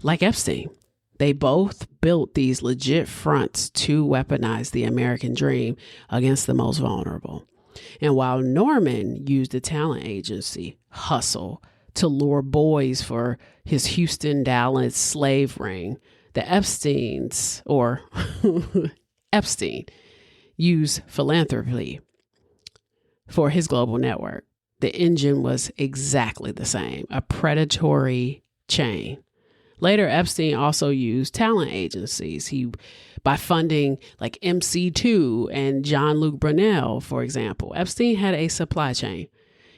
Like Epstein, they both built these legit fronts to weaponize the American dream against the most vulnerable. And while Norman used the talent agency hustle to lure boys for his Houston, Dallas slave ring, the Epstein used philanthropy for his global network. The engine was exactly the same, a predatory chain. Later, Epstein also used talent agencies. By funding like MC2 and Jean-Luc Brunel, for example, Epstein had a supply chain.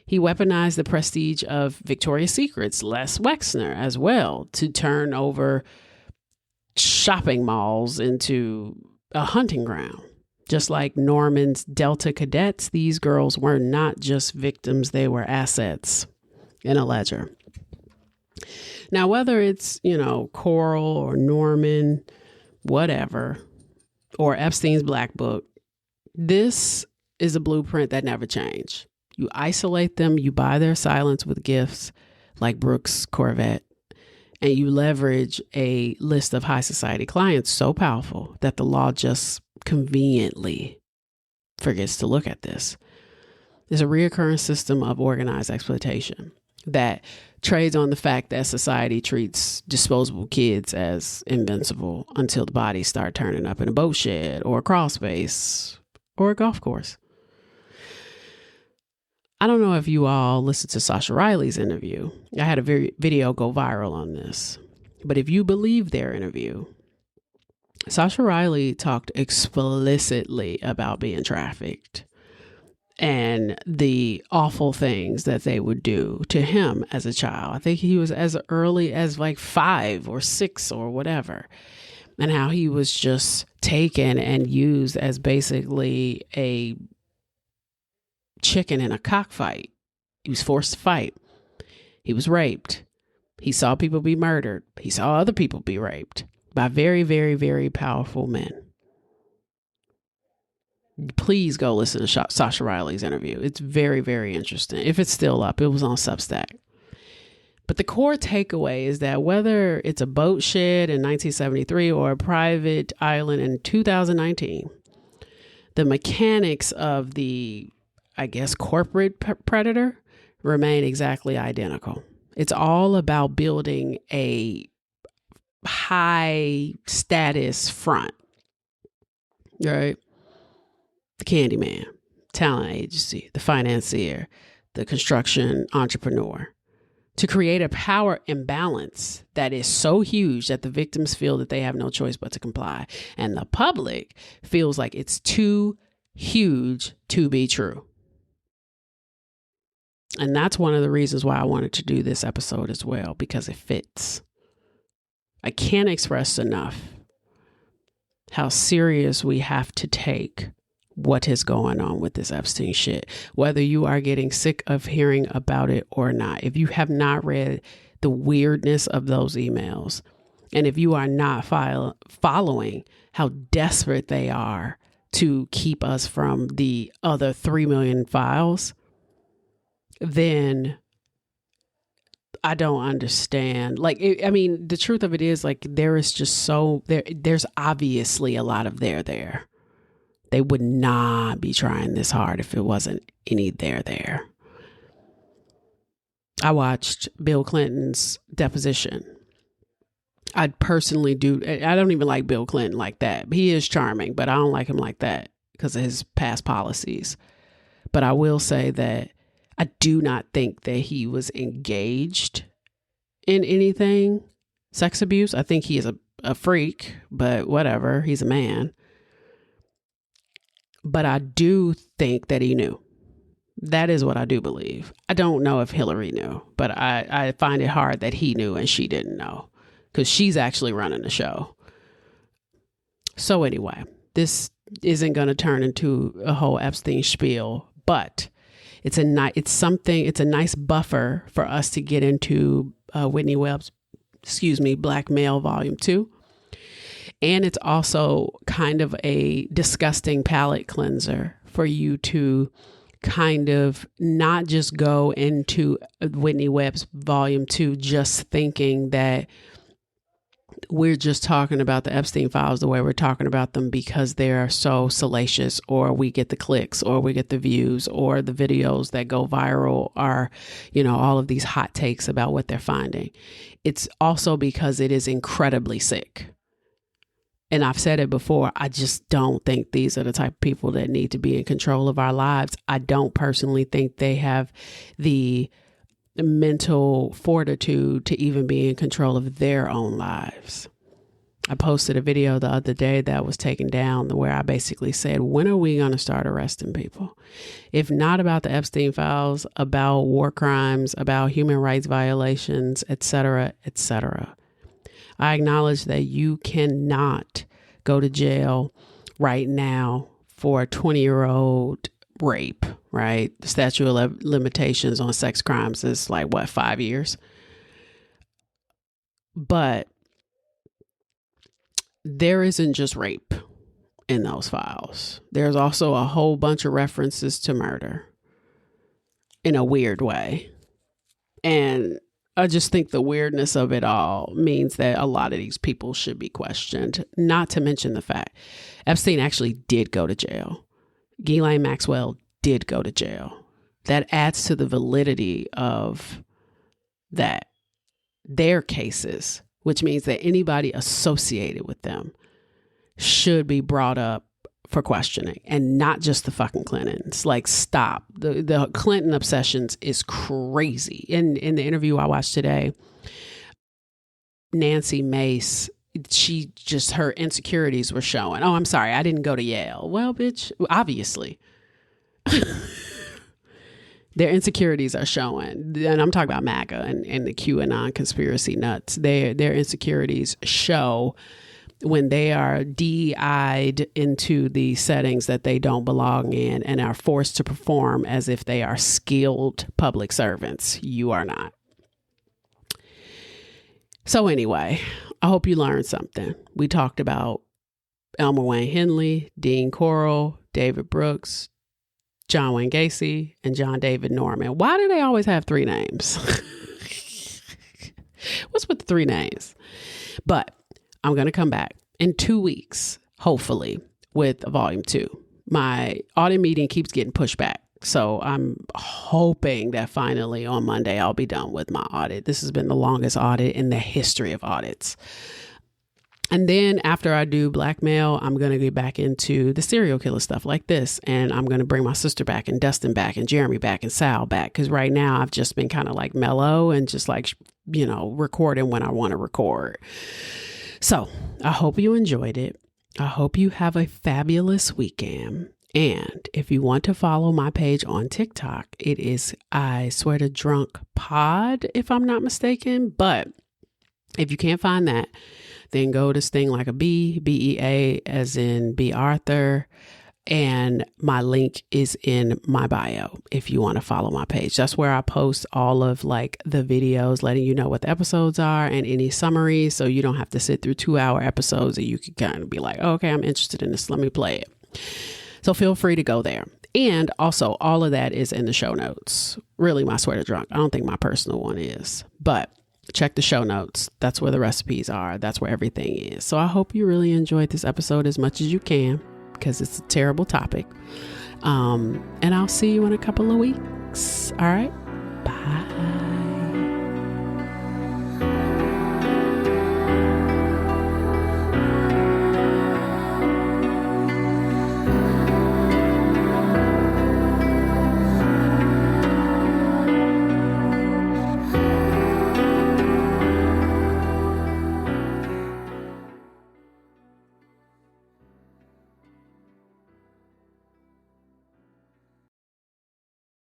He weaponized the prestige of Victoria's Secret's Les Wexner as well to turn over shopping malls into a hunting ground. Just like Norman's Delta cadets, these girls were not just victims, they were assets in a ledger. Now, whether it's, Corll or Norman, whatever, or Epstein's Black Book, this is a blueprint that never changed. You isolate them, you buy their silence with gifts like Brooks Corvette, and you leverage a list of high society clients so powerful that the law just conveniently forgets to look at this. There's a reoccurring system of organized exploitation that trades on the fact that society treats disposable kids as invincible until the bodies start turning up in a boat shed or a crawl space or a golf course. I don't know if you all listened to Sasha Riley's interview. I had a video go viral on this. But if you believe their interview, Sasha Riley talked explicitly about being trafficked and the awful things that they would do to him as a child. I think he was as early as like 5 or 6 or whatever, and how he was just taken and used as basically a chicken in a cockfight. He was forced to fight. He was raped. He saw people be murdered. He saw other people be raped by very, very, very powerful men. Please go listen to Sasha Riley's interview. It's very, very interesting. If it's still up, it was on Substack. But the core takeaway is that whether it's a boat shed in 1973 or a private island in 2019, the mechanics of the, corporate predator remain exactly identical. It's all about building a high status front, right? The Candyman, talent agency, the financier, the construction entrepreneur, to create a power imbalance that is so huge that the victims feel that they have no choice but to comply. And the public feels like it's too huge to be true. And that's one of the reasons why I wanted to do this episode as well, because it fits. I can't express enough how serious we have to take what is going on with this Epstein shit, whether you are getting sick of hearing about it or not. If you have not read the weirdness of those emails, and if you are not following how desperate they are to keep us from the other 3 million files, then I don't understand. Like, the truth of it is, like, there is just there's obviously a lot of there. They would not be trying this hard if it wasn't any there. I watched Bill Clinton's deposition. I personally do. I don't even like Bill Clinton like that. He is charming, but I don't like him like that because of his past policies. But I will say that I do not think that he was engaged in anything sex abuse. I think he is a freak, but whatever. He's a man. But I do think that he knew. That is what I do believe. I don't know if Hillary knew, but I find it hard that he knew and she didn't know, because she's actually running the show. So anyway, this isn't going to turn into a whole Epstein spiel, but it's a nice buffer for us to get into Whitney Webb's, Black Male Volume 2. And it's also kind of a disgusting palate cleanser for you to kind of not just go into Whitney Webb's Volume 2 just thinking that we're just talking about the Epstein files the way we're talking about them because they're so salacious, or we get the clicks, or we get the views, or the videos that go viral are, all of these hot takes about what they're finding. It's also because it is incredibly sick. And I've said it before, I just don't think these are the type of people that need to be in control of our lives. I don't personally think they have the mental fortitude to even be in control of their own lives. I posted a video the other day that was taken down where I basically said, when are we going to start arresting people? If not about the Epstein files, about war crimes, about human rights violations, etc., etc. I acknowledge that you cannot go to jail right now for a 20-year-old rape, right? The statute of limitations on sex crimes is 5 years? But there isn't just rape in those files. There's also a whole bunch of references to murder in a weird way. And I just think the weirdness of it all means that a lot of these people should be questioned, not to mention the fact Epstein actually did go to jail. Ghislaine Maxwell did go to jail. That adds to the validity of their cases, which means that anybody associated with them should be brought up for questioning, and not just the fucking Clintons. Stop. The Clinton obsessions is crazy. In the interview I watched today, Nancy Mace, her insecurities were showing. Oh, I'm sorry, I didn't go to Yale. Well, bitch, obviously. Their insecurities are showing. And I'm talking about MAGA and the QAnon conspiracy nuts. Their insecurities show when they are DEI'd into the settings that they don't belong in and are forced to perform as if they are skilled public servants. You are not. So anyway, I hope you learned something. We talked about Elmer Wayne Henley, Dean Corll, David Brooks, John Wayne Gacy, and John David Norman. Why do they always have 3 names? What's with the 3 names? But I'm going to come back in 2 weeks, hopefully, with Volume 2. My audit meeting keeps getting pushed back. So I'm hoping that finally on Monday, I'll be done with my audit. This has been the longest audit in the history of audits. And then after I do blackmail, I'm going to get back into the serial killer stuff like this. And I'm going to bring my sister back and Dustin back and Jeremy back and Sal back. Because right now I've just been kind of mellow and just recording when I want to record. So I hope you enjoyed it. I hope you have a fabulous weekend. And if you want to follow my page on TikTok, it is I Swear to Drunk Pod, if I'm not mistaken. But if you can't find that, then go to Sting Like a Bee, BEA as in B. Arthur. And my link is in my bio if you want to follow my page. That's where I post all of the videos, letting you know what the episodes are and any summaries. So you don't have to sit through 2-hour episodes and you can kind of be like, oh, okay, I'm interested in this. Let me play it. So feel free to go there. And also, all of that is in the show notes. Really, my Sweater Drunk. I don't think my personal one is, but check the show notes. That's where the recipes are. That's where everything is. So I hope you really enjoyed this episode as much as you can, because it's a terrible topic. And I'll see you in a couple of weeks. All right. Bye.